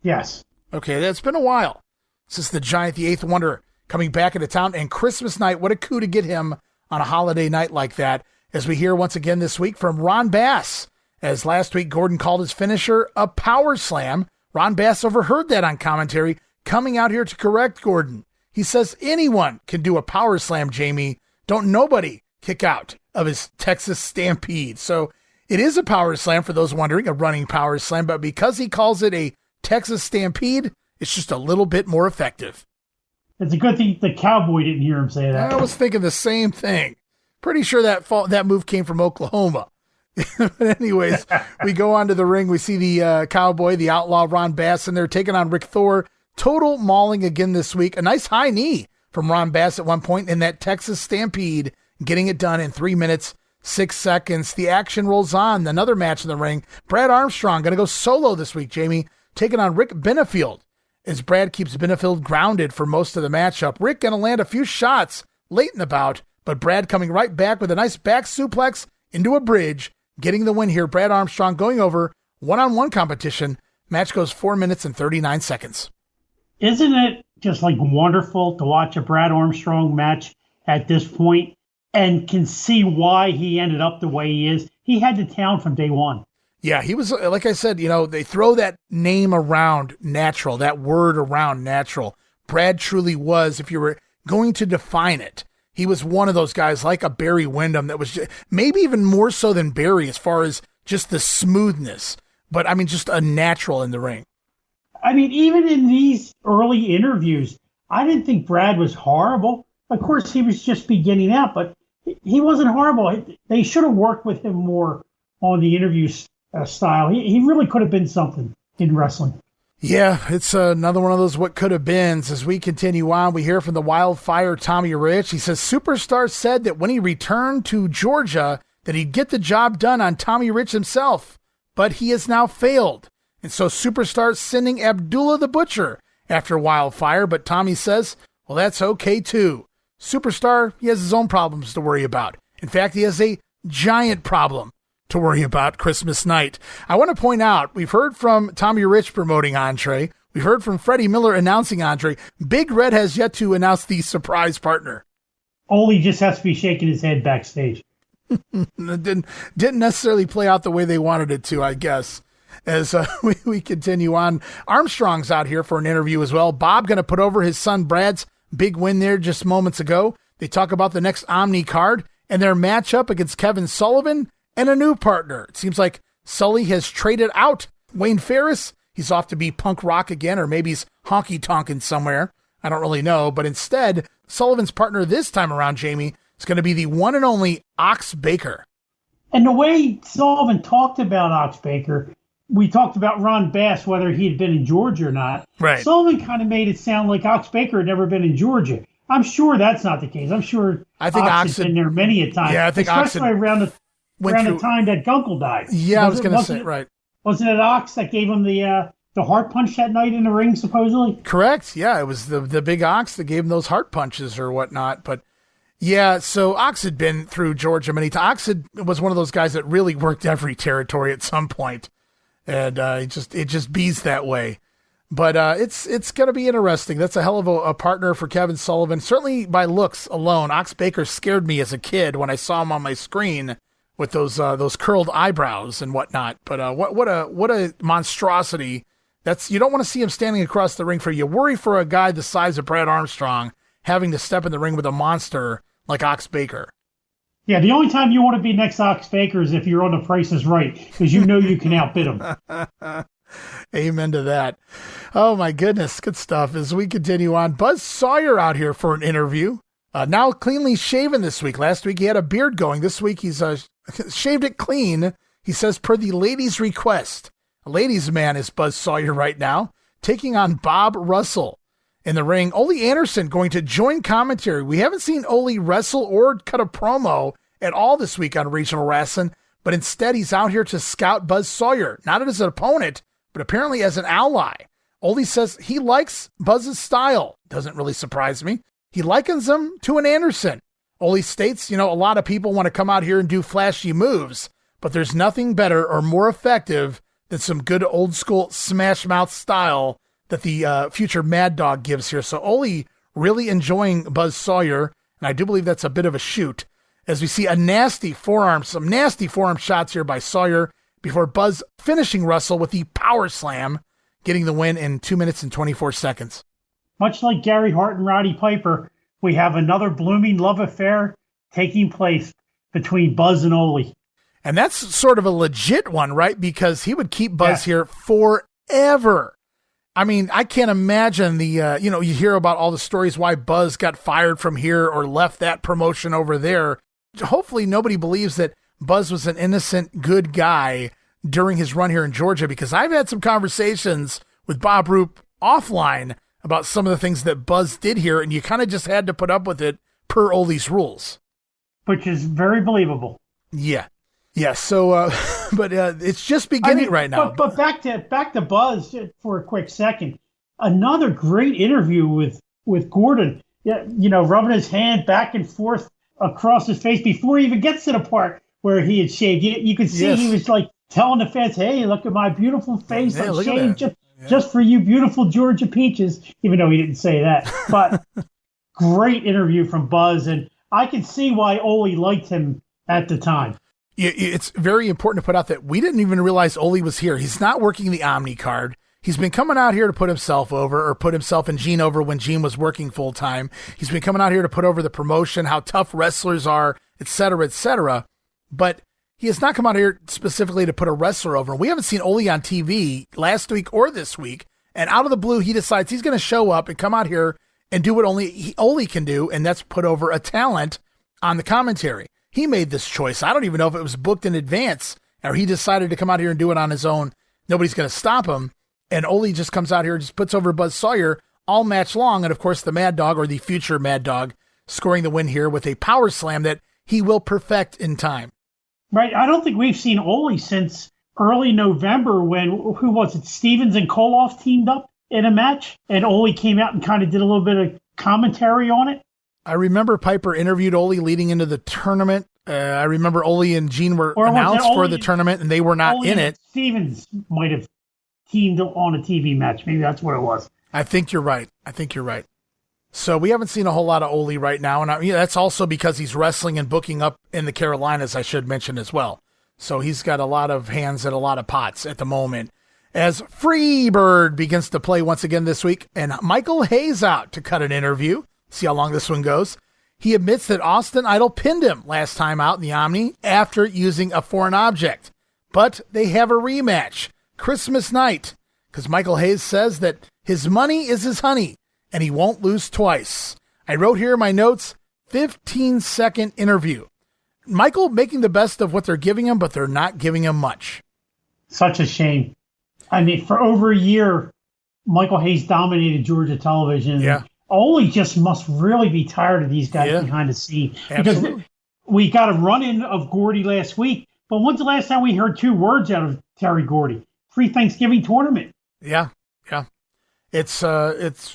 Yes. Okay, that's been a while since the Giant, the 8th Wonder, coming back into town. And Christmas night, what a coup to get him on a holiday night like that. As we hear once again this week from Ron Bass, as last week Gordon called his finisher a power slam. Ron Bass overheard that on commentary, coming out here to correct Gordon. He says anyone can do a power slam, Jamie. Don't nobody kick out of his Texas Stampede. So it is a power slam for those wondering, a running power slam, but because he calls it a Texas Stampede, it's just a little bit more effective. It's a good thing the Cowboy didn't hear him say that. I was thinking the same thing. Pretty sure that move came from Oklahoma. But anyways, we go on to the ring. We see the Cowboy, the Outlaw, Ron Bass in there taking on Rick Thor. Total mauling again this week. A nice high knee from Ron Bass at one point in that Texas Stampede, getting it done in 3 minutes, 6 seconds. The action rolls on. Another match in the ring. Brad Armstrong going to go solo this week, Jamie, taking on Rick Benefield as Brad keeps Benefield grounded for most of the matchup. Rick going to land a few shots late in the bout, but Brad coming right back with a nice back suplex into a bridge, getting the win here. Brad Armstrong going over one-on-one competition. Match goes 4 minutes and 39 seconds. Isn't it just like wonderful to watch a Brad Armstrong match at this point? and can see why he ended up the way he is. He had the talent from day one. Yeah, he was, like I said, they throw that name around natural, that word around natural. Brad truly was, if you were going to define it, he was one of those guys like a Barry Windham that was maybe even more so than Barry as far as just the smoothness, but just a natural in the ring. Even in these early interviews, I didn't think Brad was horrible. Of course, he was just beginning out, but he wasn't horrible. They should have worked with him more on the interview style. He really could have been something in wrestling. Yeah, it's another one of those what could have beens. As we continue on, we hear from the Wildfire, Tommy Rich. He says, Superstar said that when he returned to Georgia, that he'd get the job done on Tommy Rich himself, but he has now failed. And so Superstar's sending Abdullah the Butcher after Wildfire, but Tommy says, well, that's okay too. Superstar, he has his own problems to worry about. In fact, he has a giant problem to worry about Christmas night. I want to point out, we've heard from Tommy Rich promoting Andre. We've heard from Freddie Miller announcing Andre. Big Red has yet to announce the surprise partner. Ole just has to be shaking his head backstage. Didn't necessarily play out the way they wanted it to, I guess. As we continue on, Armstrong's out here for an interview as well. Bob going to put over his son Brad's big win there just moments ago. They talk about the next Omni card and their matchup against Kevin Sullivan and a new partner. It seems like Sully has traded out Wayne Farris. He's off to be punk rock again, or maybe he's honky-tonkin' somewhere. I don't really know. But instead, Sullivan's partner this time around, Jamie, is going to be the one and only Ox Baker. And the way Sullivan talked about Ox Baker, we talked about Ron Bass, whether he had been in Georgia or not. Right. Sullivan kind of made it sound like Ox Baker had never been in Georgia. I'm sure that's not the case. I'm sure Ox had been there many a time. Yeah, I think especially around the time that Gunkel died. Yeah, I was going to say, right. Wasn't it Ox that gave him the heart punch that night in the ring, supposedly? Correct. Yeah, it was the big Ox that gave him those heart punches or whatnot. But yeah, so Ox had been through Georgia many times. Ox was one of those guys that really worked every territory at some point. And it just bees that way. But it's going to be interesting. That's a hell of a partner for Kevin Sullivan. Certainly by looks alone, Ox Baker scared me as a kid when I saw him on my screen with those curled eyebrows and whatnot. But what a monstrosity. You don't want to see him standing across the ring for you. You worry for a guy the size of Brad Armstrong having to step in the ring with a monster like Ox Baker. Yeah, the only time you want to be next to Ox Baker is if you're on The Price is Right, because you know you can outbid him. Amen to that. Oh, my goodness. Good stuff. As we continue on, Buzz Sawyer out here for an interview. Now cleanly shaven this week. Last week he had a beard going. This week he's shaved it clean. He says, per the ladies' request. A ladies' man is Buzz Sawyer right now, taking on Bob Russell. In the ring, Ole Anderson going to join commentary. We haven't seen Ole wrestle or cut a promo at all this week on Regional Rasslin, but instead he's out here to scout Buzz Sawyer, not as an opponent, but apparently as an ally. Ole says he likes Buzz's style. Doesn't really surprise me. He likens him to an Anderson. Ole states, a lot of people want to come out here and do flashy moves, but there's nothing better or more effective than some good old school smash mouth style that the future Mad Dog gives here. So Ole really enjoying Buzz Sawyer, and I do believe that's a bit of a shoot, as we see some nasty forearm shots here by Sawyer before Buzz finishing Russell with the power slam, getting the win in 2 minutes and 24 seconds. Much like Gary Hart and Roddy Piper, we have another blooming love affair taking place between Buzz and Ole. And that's sort of a legit one, right? Because he would keep Buzz here forever. I mean, I can't imagine you hear about all the stories why Buzz got fired from here or left that promotion over there. Hopefully nobody believes that Buzz was an innocent, good guy during his run here in Georgia, because I've had some conversations with Bob Roop offline about some of the things that Buzz did here, and you kind of just had to put up with it per Ole's rules. Which is very believable. Yeah. Yeah, so, but it's just beginning right now. But back to Buzz for a quick second. Another great interview with Gordon. Yeah, rubbing his hand back and forth across his face before he even gets to the part where he had shaved. You could see he was like telling the fans, "Hey, look at my beautiful face! I'm shaved just for you, beautiful Georgia peaches." Even though he didn't say that, but great interview from Buzz, and I can see why Ole liked him at the time. It's very important to put out that we didn't even realize Ole was here. He's not working the Omni card. He's been coming out here to put himself over, or put himself and Gene over when Gene was working full time. He's been coming out here to put over the promotion, how tough wrestlers are, et cetera, et cetera. But he has not come out here specifically to put a wrestler over. We haven't seen Ole on TV last week or this week. And out of the blue, he decides he's going to show up and come out here and do what only Ole can do, and that's put over a talent on the commentary. He made this choice. I don't even know if it was booked in advance or he decided to come out here and do it on his own. Nobody's going to stop him. And Ole just comes out here and just puts over Buzz Sawyer all match long. And, of course, the Mad Dog, or the future Mad Dog, scoring the win here with a power slam that he will perfect in time. Right. I don't think we've seen Ole since early November when, who was it, Stevens and Koloff teamed up in a match. And Ole came out and kind of did a little bit of commentary on it. I remember Piper interviewed Ole leading into the tournament. I remember Ole and Gene were announced for the tournament, and they were not in it. Stevens might have teamed on a TV match. Maybe that's what it was. I think you're right. So we haven't seen a whole lot of Ole right now, and that's also because he's wrestling and booking up in the Carolinas, I should mention as well. So he's got a lot of hands and a lot of pots at the moment. As Freebird begins to play once again this week, and Michael Hayes out to cut an interview. See how long this one goes. He admits that Austin Idol pinned him last time out in the Omni after using a foreign object. But they have a rematch, Christmas night, because Michael Hayes says that his money is his honey, and he won't lose twice. I wrote here in my notes, 15-second interview. Michael making the best of what they're giving him, but they're not giving him much. Such a shame. I mean, for over a year, Michael Hayes dominated Georgia television. Yeah. Ole just must really be tired of these guys behind the scene. Absolutely. Because we got a run-in of Gordy last week, but when's the last time we heard two words out of Terry Gordy? Pre-Thanksgiving tournament. Yeah. It's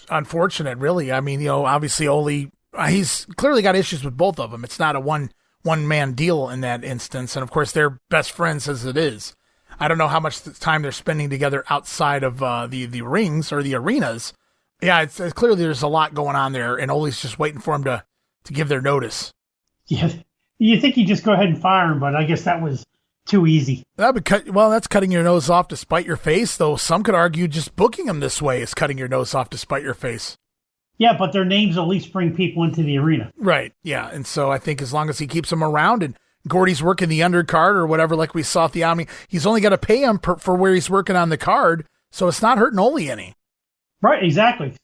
unfortunate, really. I mean, obviously Ole, he's clearly got issues with both of them. It's not a one-man deal in that instance. And, of course, they're best friends as it is. I don't know how much time they're spending together outside of the rings or the arenas. Yeah, it's clearly there's a lot going on there, and Ole's just waiting for him to give their notice. Yeah, you think you just go ahead and fire him, but I guess that was too easy. That's cutting your nose off to spite your face, though some could argue just booking him this way is cutting your nose off to spite your face. Yeah, but their names at least bring people into the arena. Right, yeah, and so I think as long as he keeps them around and Gordy's working the undercard or whatever, like we saw at the Omni, he's only got to pay him for where he's working on the card, so it's not hurting Ole any. Right, exactly.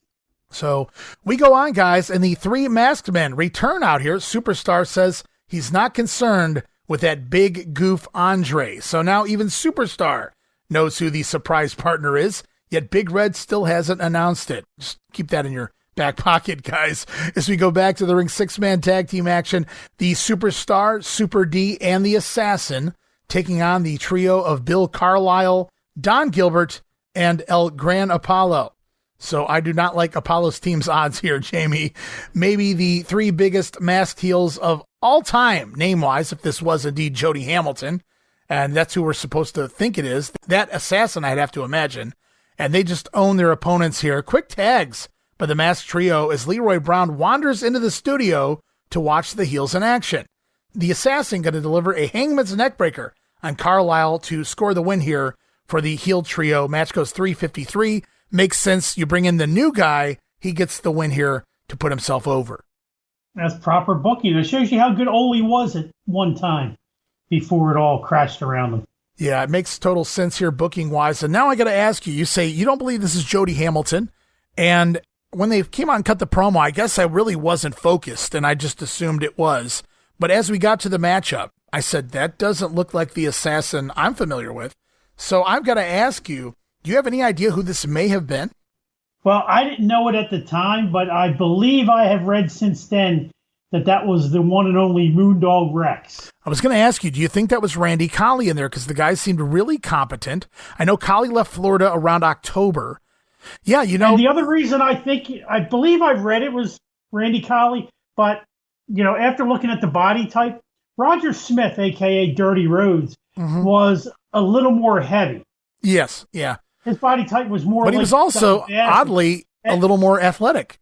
So we go on, guys, and the three masked men return out here. Superstar says he's not concerned with that big goof Andre. So now even Superstar knows who the surprise partner is, yet Big Red still hasn't announced it. Just keep that in your back pocket, guys. As we go back to the ring, 6-man tag team action, the Superstar, Super D, and the Assassin taking on the trio of Bill Carlisle, Don Gilbert, and El Gran Apollo. So I do not like Apollo's team's odds here, Jamie. Maybe the three biggest masked heels of all time, name-wise, if this was indeed Jody Hamilton, and that's who we're supposed to think it is. That Assassin, I'd have to imagine. And they just own their opponents here. Quick tags by the masked trio as Leroy Brown wanders into the studio to watch the heels in action. The Assassin going to deliver a hangman's neckbreaker on Carlisle to score the win here for the heel trio. Match goes 3:53. Makes sense. You bring in the new guy, he gets the win here to put himself over. That's proper booking. It shows you how good Ole was at one time before it all crashed around him. Yeah, it makes total sense here booking-wise. And now I got to ask you, you say you don't believe this is Jody Hamilton. And when they came out and cut the promo, I guess I really wasn't focused, and I just assumed it was. But as we got to the matchup, I said, that doesn't look like the Assassin I'm familiar with. So I've got to ask you, do you have any idea who this may have been? Well, I didn't know it at the time, but I believe I have read since then that was the one and only Moondog Rex. I was going to ask you, do you think that was Randy Colley in there? Because the guy seemed really competent. I know Colley left Florida around October. Yeah, you know. And the other reason I believe I've read it was Randy Colley, but, after looking at the body type, Roger Smith, a.k.a. Dirty Rhodes, was a little more heavy. Yes, yeah. His body type was more. But he was also, oddly, a little more athletic.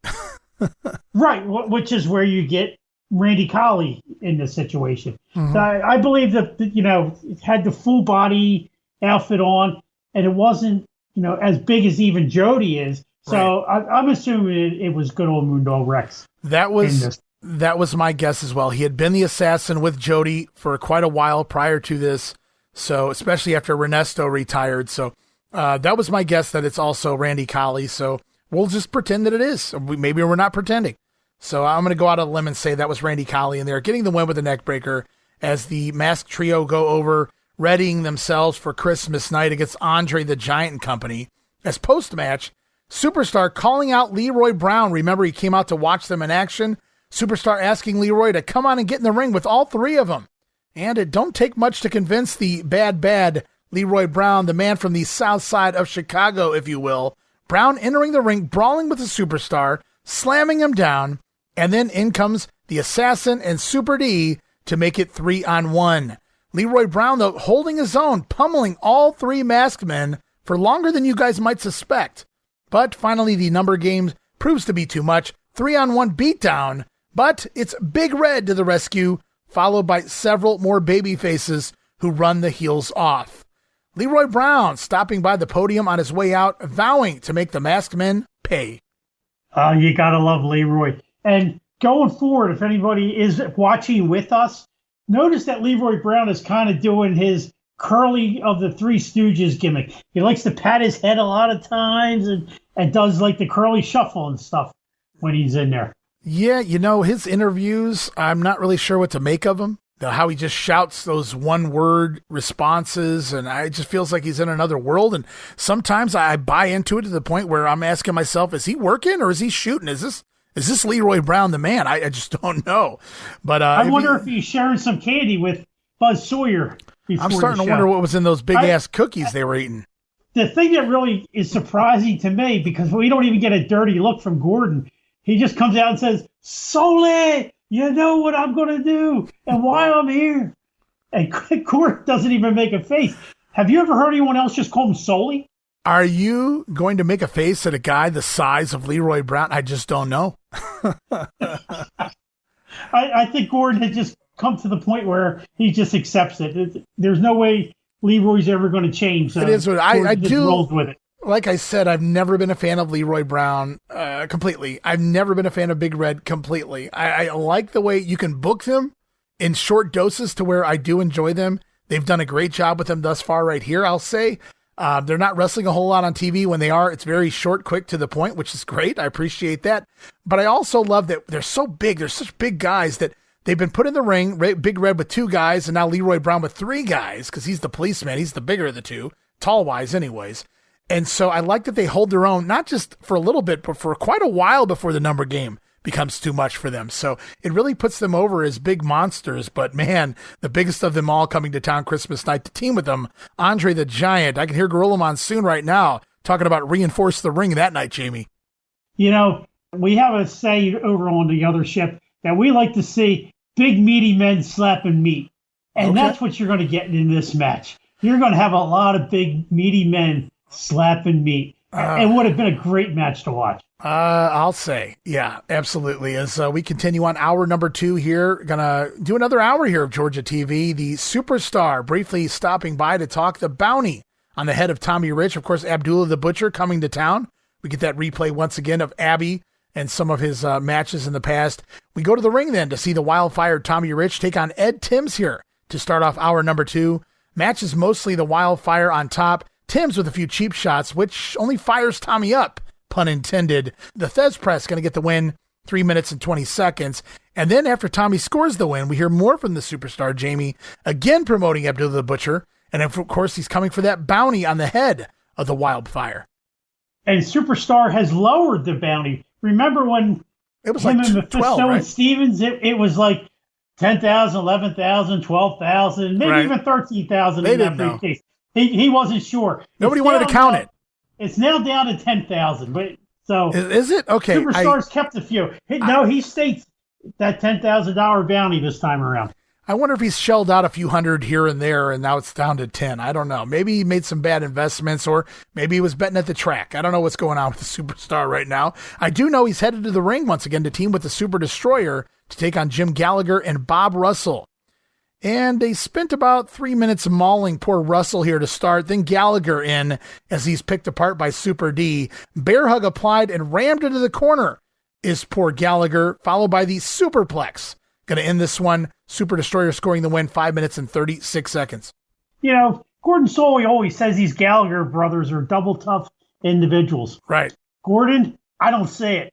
Right, which is where you get Randy Colley in this situation. So I believe that, it had the full body outfit on, and it wasn't, as big as even Jody is. So right. I'm assuming it was good old Mundo Rex. That was my guess as well. He had been the assassin with Jody for quite a while prior to this. So especially after Ernesto retired. So that was my guess that it's also Randy Colley. So we'll just pretend that it is. Maybe we're not pretending. So I'm going to go out on a limb and say that was Randy Colley in there, getting the win with the neck breaker as the Masked Trio go over, readying themselves for Christmas night against Andre the Giant and company. As post-match, Superstar calling out Leroy Brown. Remember, he came out to watch them in action. Superstar asking Leroy to come on and get in the ring with all three of them. And it don't take much to convince the bad Leroy Brown, the man from the south side of Chicago, if you will. Brown entering the ring, brawling with the Superstar, slamming him down, and then in comes the Assassin and Super D to make it 3-on-1. Leroy Brown, though, holding his own, pummeling all three masked men for longer than you guys might suspect. But finally, the number game proves to be too much. 3-on-1 beatdown, but it's Big Red to the rescue, followed by several more baby faces who run the heels off. Leroy Brown stopping by the podium on his way out, vowing to make the masked men pay. You gotta love Leroy. And going forward, if anybody is watching with us, notice that Leroy Brown is kind of doing his Curly of the Three Stooges gimmick. He likes to pat his head a lot of times and does like the Curly shuffle and stuff when he's in there. Yeah, his interviews, I'm not really sure what to make of them. How he just shouts those one-word responses, and it just feels like he's in another world. And sometimes I buy into it to the point where I'm asking myself, is he working or is he shooting? Is this Leroy Brown the man? I just don't know. But I wonder if he's sharing some candy with Buzz Sawyer. I'm starting to wonder what was in those big-ass cookies they were eating. The thing that really is surprising to me, because we don't even get a dirty look from Gordon, he just comes out and says, Sole, you know what I'm going to do and why I'm here. And Gordon doesn't even make a face. Have you ever heard anyone else just call him Sole? Are you going to make a face at a guy the size of Leroy Brown? I just don't know. I think Gordon had just come to the point where he just accepts it. There's no way Leroy's ever going to change. So it is what I do. Rolls with it. Like I said, I've never been a fan of Leroy Brown completely. I've never been a fan of Big Red completely. I like the way you can book them in short doses to where I do enjoy them. They've done a great job with them thus far right here, I'll say. They're not wrestling a whole lot on TV. When they are, it's very short, quick, to the point, which is great. I appreciate that. But I also love that they're so big. They're such big guys that they've been put in the ring, Big Red with 2 guys, and now Leroy Brown with 3 guys, because he's the policeman. He's the bigger of the 2, tall-wise anyways. And so I like that they hold their own, not just for a little bit, but for quite a while before the number game becomes too much for them. So it really puts them over as big monsters. But man, the biggest of them all coming to town Christmas night to team with them, Andre the Giant. I can hear Gorilla Monsoon right now talking about reinforce the ring that night, Jamie. We have a say over on the other ship that we like to see big meaty men slapping meat. And that's what you're going to get in this match. You're going to have a lot of big meaty men slapping meat. It would have been a great match to watch. I'll say. Yeah, absolutely. As we continue on hour number 2 here, gonna do another hour here of Georgia TV. The Superstar briefly stopping by to talk the bounty on the head of Tommy Rich. Of course, Abdullah the Butcher coming to town. We get that replay once again of Abby and some of his matches in the past. We go to the ring then to see the Wildfire Tommy Rich take on Ed Timms here to start off hour number 2. Match is mostly the Wildfire on top. Timms with a few cheap shots, which only fires Tommy up, pun intended. The Thez Press going to get the win, 3 minutes and 20 seconds. And then after Tommy scores the win, we hear more from the Superstar, Jamie, again promoting Abdullah the Butcher. And of course, he's coming for that bounty on the head of the Wildfire. And Superstar has lowered the bounty. Remember when it was him like and Mephisto 12, right? and Stevens, it was like 10,000, 11,000, 12,000, maybe even 13,000 in that briefcase. He wasn't sure. Nobody wanted to count it. It's now down to 10,000. But so is it okay? Superstars kept a few. He states that $10,000 bounty this time around. I wonder if he's shelled out a few hundred here and there, and now it's down to 10. I don't know. Maybe he made some bad investments, or maybe he was betting at the track. I don't know what's going on with the Superstar right now. I do know he's headed to the ring once again to team with the Super Destroyer to take on Jim Gallagher and Bob Russell. And they spent about 3 minutes mauling poor Russell here to start, then Gallagher in as he's picked apart by Super D. Bear hug applied and rammed into the corner is poor Gallagher, followed by the Superplex. Going to end this one. Super Destroyer scoring the win, 5 minutes and 36 seconds. You know, Gordon Soley always says these Gallagher brothers are double tough individuals. Right. Gordon, I don't see it.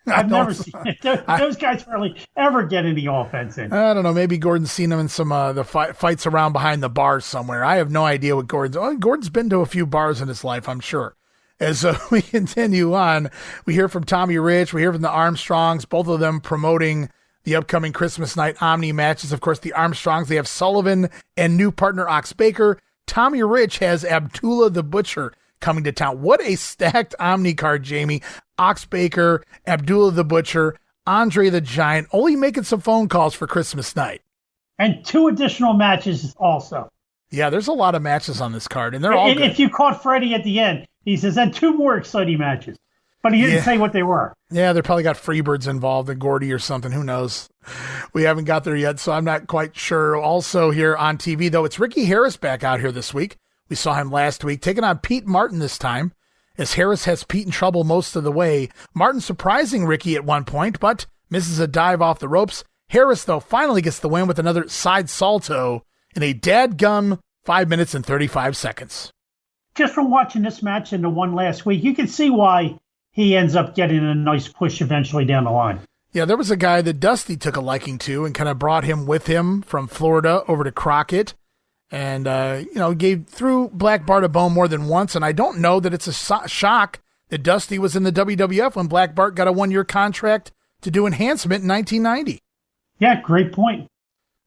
I've never seen it. Those guys hardly ever get any offense in. I don't know. Maybe Gordon's seen them in some the fights around behind the bars somewhere. I have no idea what Gordon's been to a few bars in his life, I'm sure. As we continue on, we hear from Tommy Rich. We hear from the Armstrongs, both of them promoting the upcoming Christmas night Omni matches. Of course, the Armstrongs, they have Sullivan and new partner Ox Baker. Tommy Rich has Abdullah the Butcher coming to town. What a stacked Omni card, Jamie. Ox Baker, Abdullah the Butcher, Andre the Giant, only making some phone calls for Christmas night. And 2 additional matches also. Yeah, there's a lot of matches on this card, and they're all good. If you caught Freddie at the end, he says, and 2 more exciting matches. But he didn't say what they were. Yeah, they probably got Freebirds involved and Gordy or something. Who knows? We haven't got there yet, so I'm not quite sure. Also here on TV, though, it's Ricky Harris back out here this week. We saw him last week, taking on Pete Martin this time, as Harris has Pete in trouble most of the way. Martin surprising Ricky at one point, but misses a dive off the ropes. Harris, though, finally gets the win with another side salto in a dadgum 5 minutes and 35 seconds. Just from watching this match and the one last week, you can see why he ends up getting a nice push eventually down the line. Yeah, there was a guy that Dusty took a liking to and kind of brought him with him from Florida over to Crockett. And, threw Black Bart a bone more than once. And I don't know that it's a shock that Dusty was in the WWF when Black Bart got a 1-year contract to do enhancement in 1990. Yeah, great point.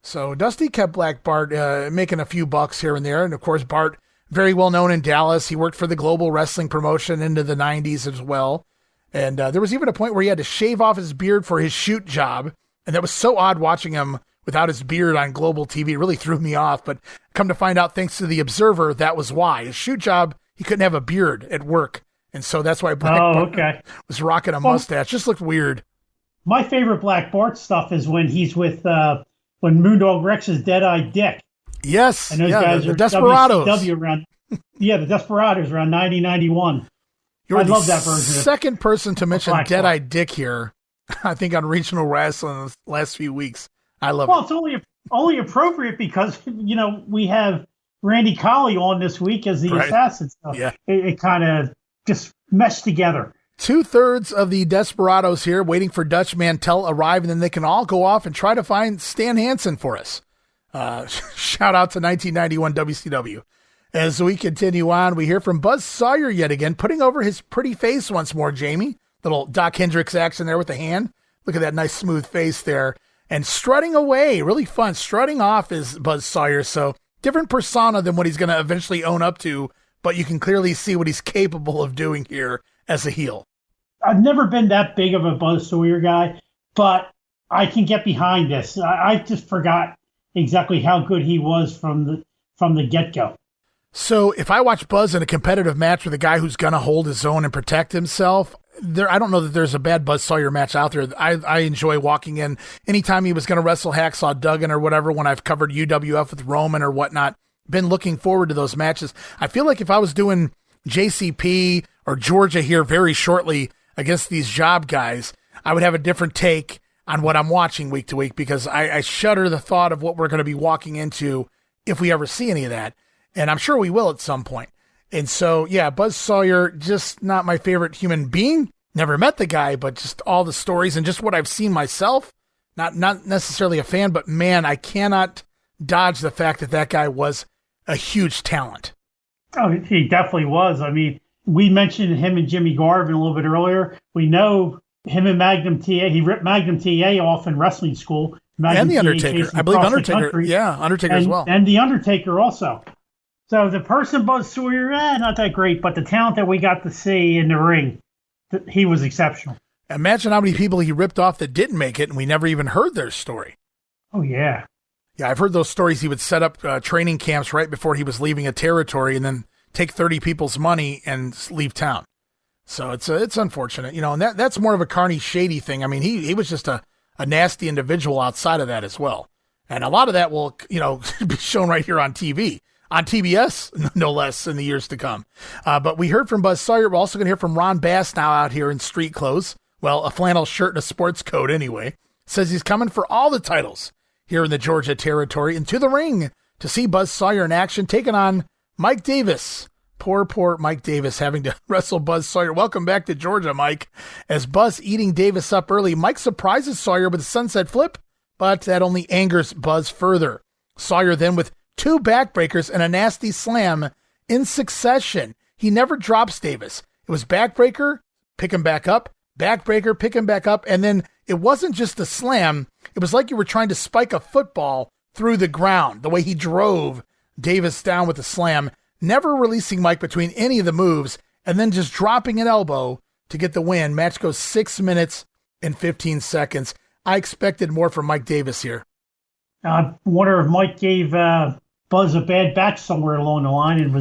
So Dusty kept Black Bart making a few bucks here and there. And, of course, Bart, very well known in Dallas. He worked for the Global Wrestling promotion into the 90s as well. And there was even a point where he had to shave off his beard for his shoot job. And that was so odd watching him without his beard on Global TV. It really threw me off. But come to find out, thanks to the Observer, that was why. His shoot job, he couldn't have a beard at work. And so that's why Black Bart was rocking a mustache. Just looked weird. My favorite Black Bart stuff is when he's with, when Moondog Rex is Dead-Eyed Dick. Yes. And those guys the are Desperados. WCW around, the Desperados around 90-91. You're I love that version. Second person to mention Black Dead-Eyed Dick here, I think, on Regional Rasslin in the last few weeks. I love it. Well, it's only appropriate because, we have Randy Colley on this week as the assassin. So it kind of just meshed together. 2/3 of the Desperados here waiting for Dutch Mantell arrive, and then they can all go off and try to find Stan Hansen for us. Shout out to 1991 WCW. As we continue on, we hear from Buzz Sawyer yet again, putting over his pretty face once more, Jamie. Little Doc Hendricks action there with the hand. Look at that nice smooth face there. And strutting away, really fun. Strutting off is Buzz Sawyer, so different persona than what he's going to eventually own up to, but you can clearly see what he's capable of doing here as a heel. I've never been that big of a Buzz Sawyer guy, but I can get behind this. I just forgot exactly how good he was from the get-go. So if I watch Buzz in a competitive match with a guy who's going to hold his own and protect himself, I don't know that there's a bad Buzz Sawyer match out there. I enjoy walking in. Anytime he was going to wrestle Hacksaw Duggan or whatever, when I've covered UWF with Roman or whatnot, been looking forward to those matches. I feel like if I was doing JCP or Georgia here very shortly against these job guys, I would have a different take on what I'm watching week to week, because I shudder the thought of what we're going to be walking into if we ever see any of that. And I'm sure we will at some point. And so, yeah, Buzz Sawyer, just not my favorite human being. Never met the guy, but just all the stories and just what I've seen myself. Not necessarily a fan, but man, I cannot dodge the fact that guy was a huge talent. Oh, he definitely was. I mean, we mentioned him and Jimmy Garvin a little bit earlier. We know him and Magnum TA. He ripped Magnum TA off in wrestling school. Magnum and the Undertaker. I believe Undertaker. Undertaker as well. And the Undertaker also. So the person Buzz Sawyer, not that great, but the talent that we got to see in the ring, he was exceptional. Imagine how many people he ripped off that didn't make it, and we never even heard their story. Oh, yeah. Yeah, I've heard those stories. He would set up training camps right before he was leaving a territory and then take 30 people's money and leave town. So it's unfortunate, and that's more of a Carney Shady thing. I mean, he was just a nasty individual outside of that as well. And a lot of that will, be shown right here on TV, on TBS, no less, in the years to come. But we heard from Buzz Sawyer. We're also going to hear from Ron Bass now out here in street clothes. Well, a flannel shirt and a sports coat anyway. Says he's coming for all the titles here in the Georgia territory and to the ring to see Buzz Sawyer in action, taking on Mike Davis. Poor Mike Davis having to wrestle Buzz Sawyer. Welcome back to Georgia, Mike. As Buzz eating Davis up early, Mike surprises Sawyer with a sunset flip, but that only angers Buzz further. Sawyer then with 2 backbreakers and a nasty slam in succession. He never drops Davis. It was backbreaker, pick him back up, backbreaker, pick him back up, and then it wasn't just a slam. It was like you were trying to spike a football through the ground, the way he drove Davis down with a slam, never releasing Mike between any of the moves, and then just dropping an elbow to get the win. Match goes 6 minutes and 15 seconds. I expected more from Mike Davis here. I wonder if Mike gave Buzz a bad batch somewhere along the line and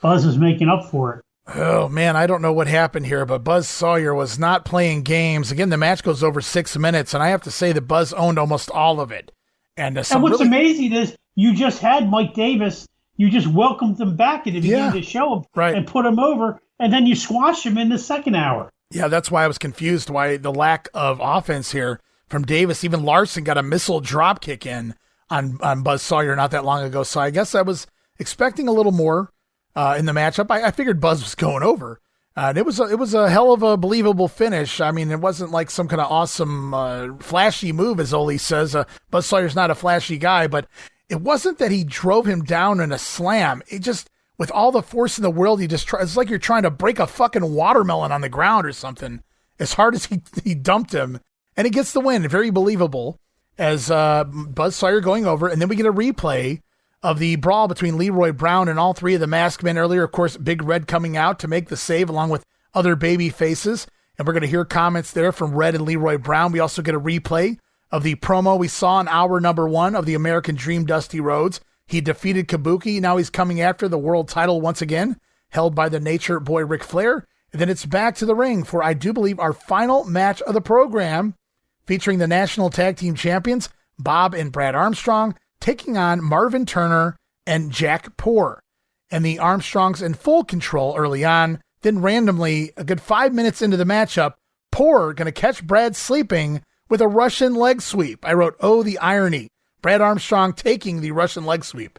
Buzz was making up for it. Oh, man, I don't know what happened here, but Buzz Sawyer was not playing games. Again, the match goes over 6 minutes, and I have to say that Buzz owned almost all of it. And what's amazing is you just had Mike Davis. You just welcomed him back at the beginning of the show and put him over, and then you squash him in the second hour. Yeah, that's why I was confused why the lack of offense here from Davis. Even Larson got a missile drop kick in on Buzz Sawyer not that long ago. So I guess I was expecting a little more in the matchup. I figured Buzz was going over. It was a hell of a believable finish. I mean, it wasn't like some kind of awesome flashy move, as Ole says. Buzz Sawyer's not a flashy guy, but it wasn't that he drove him down in a slam. It just, with all the force in the world, it's like you're trying to break a fucking watermelon on the ground or something. As hard as he dumped him. And he gets the win. Very believable as Buzz Sawyer going over. And then we get a replay of the brawl between Leroy Brown and all 3 of the masked men earlier. Of course, Big Red coming out to make the save along with other baby faces. And we're going to hear comments there from Red and Leroy Brown. We also get a replay of the promo we saw in hour number 1 of the American Dream, Dusty Rhodes. He defeated Kabuki. Now he's coming after the world title once again, held by the Nature Boy Ric Flair. And then it's back to the ring for, I do believe, our final match of the program, featuring the National Tag Team Champions, Bob and Brad Armstrong, taking on Marvin Turner and Jack Poor. And the Armstrongs in full control early on. Then randomly, a good 5 minutes into the matchup, Poor going to catch Brad sleeping with a Russian leg sweep. I wrote, oh, the irony. Brad Armstrong taking the Russian leg sweep.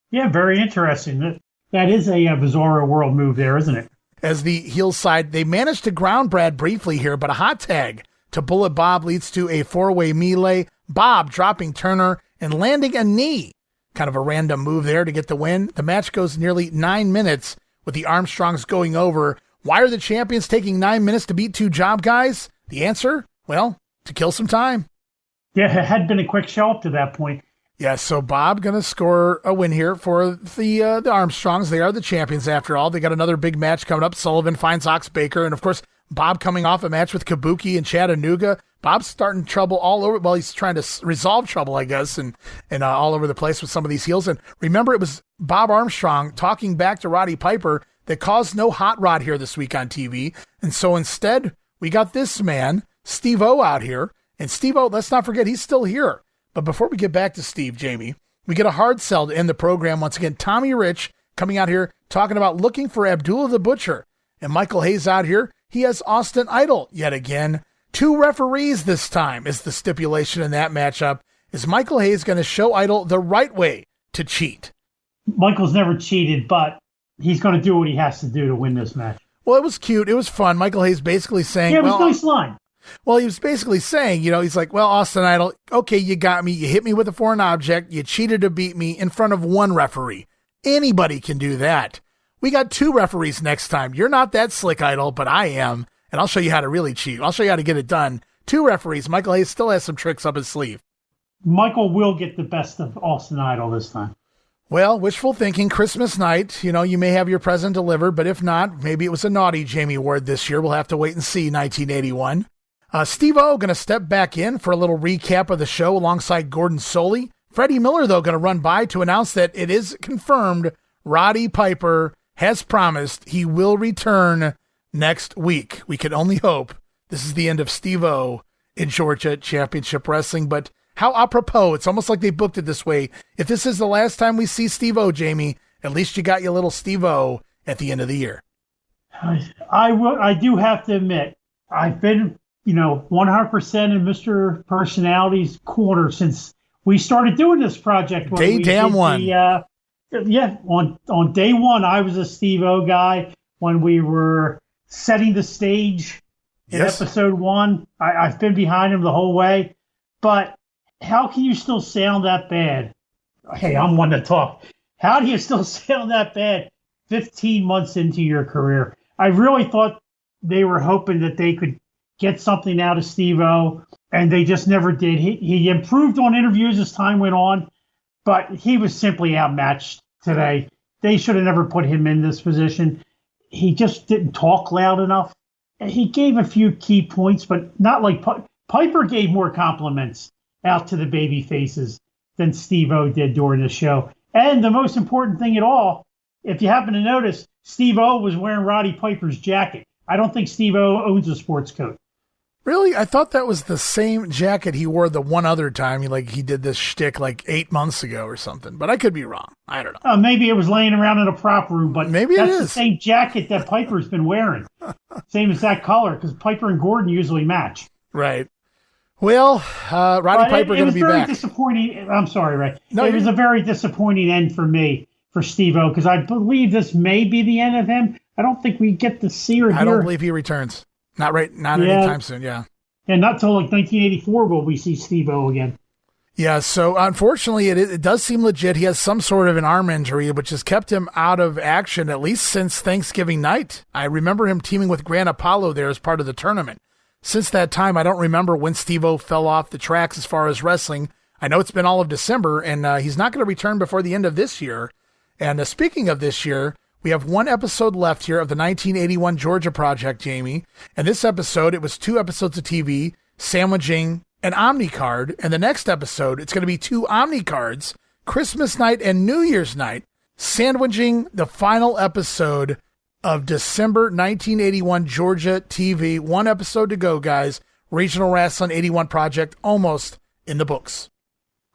Yeah, very interesting. That is a Bizarro World move there, isn't it? As the heel side, they managed to ground Brad briefly here, but a hot tag to Bullet Bob leads to a 4-way melee. Bob dropping Turner and landing a knee. Kind of a random move there to get the win. The match goes nearly 9 minutes with the Armstrongs going over. Why are the champions taking 9 minutes to beat 2 job guys? The answer? Well, to kill some time. Yeah, it had been a quick show up to that point. Yeah, so Bob going to score a win here for the Armstrongs. They are the champions after all. They got another big match coming up. Sullivan finds Ox Baker. And, of course, Bob coming off a match with Kabuki and Chattanooga. Bob's starting trouble all over. Well, he's trying to resolve trouble, I guess, and all over the place with some of these heels. And remember, it was Bob Armstrong talking back to Roddy Piper that caused no hot rod here this week on TV. And so instead, we got this man, Steve-O, out here. And Steve-O, let's not forget, he's still here. But before we get back to Steve, Jamie, we get a hard sell to end the program. Once again, Tommy Rich coming out here talking about looking for Abdullah the Butcher. And Michael Hayes out here, he has Austin Idol yet again. 2 referees this time is the stipulation in that matchup. Is Michael Hayes going to show Idol the right way to cheat? Michael's never cheated, but he's going to do what he has to do to win this match. Well, it was cute. It was fun. Michael Hayes basically saying... Yeah, it was a nice line. Well, he was basically saying, he's like, well, Austin Idol, okay, you got me. You hit me with a foreign object. You cheated to beat me in front of 1 referee. Anybody can do that. We got 2 referees next time. You're not that slick, Idol, but I am. And I'll show you how to really cheat. I'll show you how to get it done. 2 referees. Michael Hayes still has some tricks up his sleeve. Michael will get the best of Austin Idol this time. Well, wishful thinking, Christmas night, you may have your present delivered, but if not, maybe it was a naughty Jammie Ward this year. We'll have to wait and see, 1981. Steve-O going to step back in for a little recap of the show alongside Gordon Soley, Freddie Miller, though, going to run by to announce that it is confirmed Roddy Piper has promised he will return next week. We can only hope this is the end of Steve-O in Georgia Championship Wrestling, but how apropos. It's almost like they booked it this way. If this is the last time we see Steve-O, Jamie, at least you got your little Steve-O at the end of the year. I do have to admit, I've been, 100% in Mr. Personality's corner since we started doing this project. On day one, I was a Steve-O guy. When we were setting the stage in episode 1, I've been behind him the whole way. But how can you still sound that bad? Hey, I'm one to talk. How do you still sound that bad 15 months into your career? I really thought they were hoping that they could get something out of Steve-O, and they just never did. He improved on interviews as time went on, but he was simply outmatched today. They should have never put him in this position. He just didn't talk loud enough. He gave a few key points, but not like Piper gave more compliments out to the baby faces than Steve-O did during the show. And the most important thing at all, if you happen to notice, Steve-O was wearing Roddy Piper's jacket. I don't think Steve-O owns a sports coat. Really? I thought that was the same jacket he wore the one other time. He did this shtick 8 months ago or something, but I could be wrong. I don't know. Maybe it was laying around in a prop room, but maybe that's it is the same jacket that Piper's been wearing. Same exact color, because Piper and Gordon usually match. Right. Well, Roddy Piper going to be back. It was very disappointing. I'm sorry, Ray. No, it was a very disappointing end for me, for Steve-O, because I believe this may be the end of him. I don't think we get to see or hear. I don't believe he returns. Not anytime soon, yeah. And not till 1984 will we see Steve-O again. Yeah, so unfortunately, it does seem legit. He has some sort of an arm injury, which has kept him out of action at least since Thanksgiving night. I remember him teaming with Grant Apollo there as part of the tournament. Since that time, I don't remember when Steve-O fell off the tracks as far as wrestling. I know it's been all of December, and he's not going to return before the end of this year. And speaking of this year, we have one episode left here of the 1981 Georgia Project, Jamie. And this episode, it was 2 episodes of TV, sandwiching an Omni card. And the next episode, it's going to be 2 Omni cards, Christmas night and New Year's night, sandwiching the final episode of December 1981 Georgia TV. 1 episode to go, guys. Regional Rasslin 81 Project, almost in the books.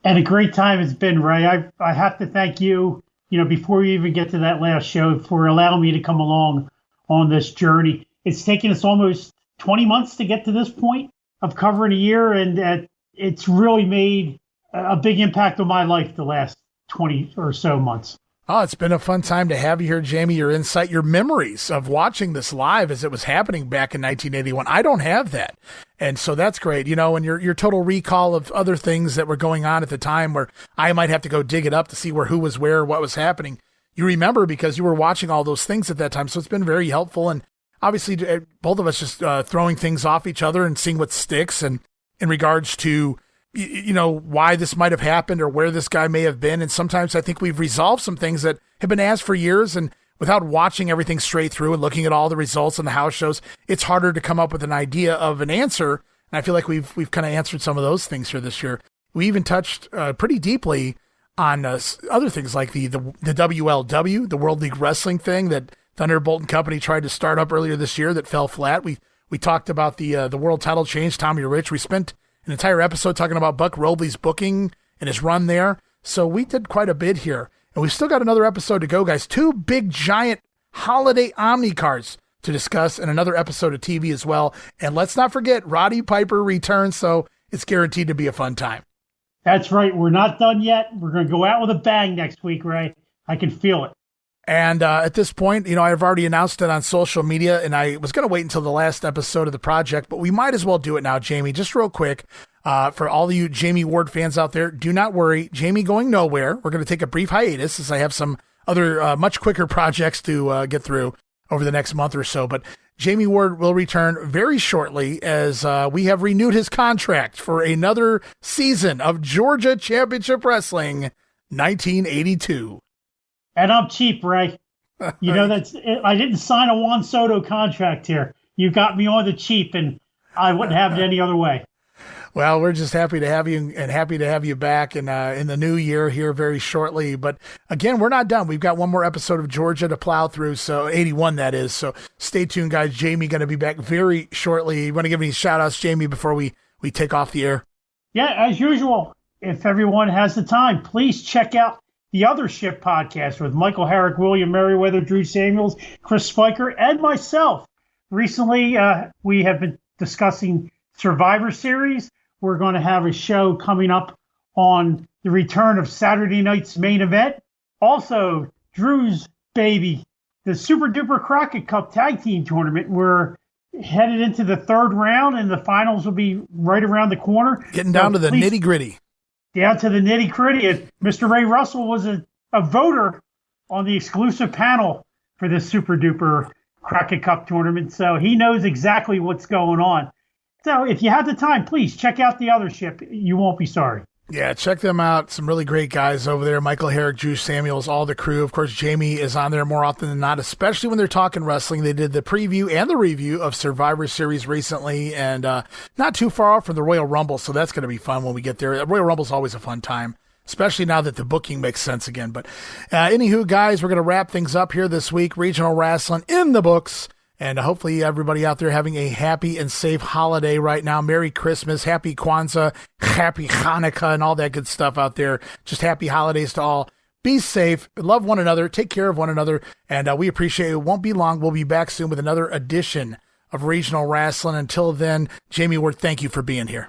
And a great time it's been, Ray. I have to thank you, before we even get to that last show, for allowing me to come along on this journey. It's taken us almost 20 months to get to this point of covering a year, and it's really made a big impact on my life the last 20 or so months. Oh, it's been a fun time to have you here, Jamie. Your insight, your memories of watching this live as it was happening back in 1981. I don't have that. And so that's great. And your total recall of other things that were going on at the time where I might have to go dig it up to see who was where, what was happening. You remember because you were watching all those things at that time. So it's been very helpful. And obviously both of us just throwing things off each other and seeing what sticks, and in regards to why this might have happened or where this guy may have been. And sometimes I think we've resolved some things that have been asked for years, and without watching everything straight through and looking at all the results and the house shows, it's harder to come up with an idea of an answer. And I feel like we've kind of answered some of those things here this year. We even touched pretty deeply on other things like the WLW, the World League Wrestling thing that Thunderbolt and Company tried to start up earlier this year that fell flat. We talked about the world title change, Tommy Rich. We spent an entire episode talking about Buck Robley's booking and his run there. So we did quite a bit here. And we've still got another episode to go, guys. 2 big, giant holiday Omni cards to discuss and another episode of TV as well. And let's not forget, Roddy Piper returns, so it's guaranteed to be a fun time. That's right. We're not done yet. We're going to go out with a bang next week, Ray. I can feel it. And at this point, I've already announced it on social media, and I was going to wait until the last episode of the project, but we might as well do it now, Jamie, just real quick. For all of you Jammie Ward fans out there, do not worry. Jamie going nowhere. We're going to take a brief hiatus as I have some other much quicker projects to get through over the next month or so. But Jammie Ward will return very shortly as we have renewed his contract for another season of Georgia Championship Wrestling 1982. And I'm cheap, Ray. I didn't sign a Juan Soto contract here. You got me on the cheap, and I wouldn't have it any other way. Well, we're just happy to have you and happy to have you back in the new year here very shortly. But again, we're not done. We've got one more episode of Georgia to plow through. So 81, that is. So stay tuned, guys. Jamie going to be back very shortly. You want to give any shout outs, Jamie, before we take off the air? Yeah, as usual, if everyone has the time, please check out the Other Ship podcast with Michael Herrick, William Merriweather, Drew Samuels, Chris Spiker, and myself. Recently, we have been discussing Survivor Series. We're going to have a show coming up on the return of Saturday night's main event. Also, Drew's baby, the Super Duper Crockett Cup Tag Team Tournament. We're headed into the third round, and the finals will be right around the corner. Getting down to the nitty-gritty. Down to the nitty-gritty. And Mr. Ray Russell was a voter on the exclusive panel for this Super Duper Crockett Cup tournament, so he knows exactly what's going on. So if you have the time, please check out the Other Ship. You won't be sorry. Yeah, check them out. Some really great guys over there. Michael Herrick, Drew Samuels, all the crew. Of course, Jamie is on there more often than not, especially when they're talking wrestling. They did the preview and the review of Survivor Series recently, and not too far off from the Royal Rumble, so that's going to be fun when we get there. Royal Rumble's always a fun time, especially now that the booking makes sense again. But anywho, guys, we're going to wrap things up here this week. Regional Rasslin in the books. And hopefully everybody out there having a happy and safe holiday right now. Merry Christmas, Happy Kwanzaa, Happy Hanukkah, and all that good stuff out there. Just happy holidays to all. Be safe, love one another, take care of one another, and we appreciate it. It won't be long. We'll be back soon with another edition of Regional Rasslin. Until then, Jammie Ward, thank you for being here.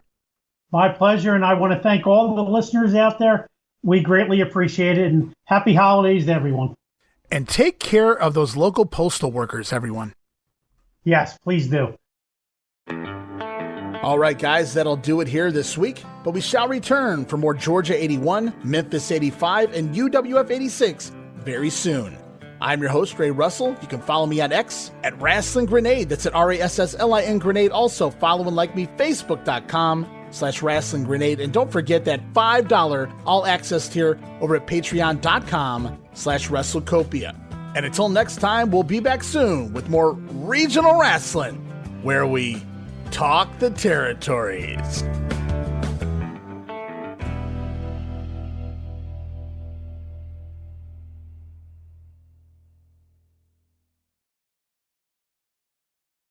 My pleasure, and I want to thank all the listeners out there. We greatly appreciate it, and happy holidays to everyone. And take care of those local postal workers, everyone. Yes, please do. All right, guys, that'll do it here this week, but we shall return for more Georgia 81, Memphis 85, and UWF 86 very soon. I'm your host, Ray Russell. You can follow me on X at Rasslin Grenade. That's at RASSLIN Grenade. Also, follow and like me, Facebook.com/Rasslin Grenade. And don't forget that $5 all-access tier over at Patreon.com/WrestleCopia. And until next time, we'll be back soon with more Regional Rasslin, where we talk the territories.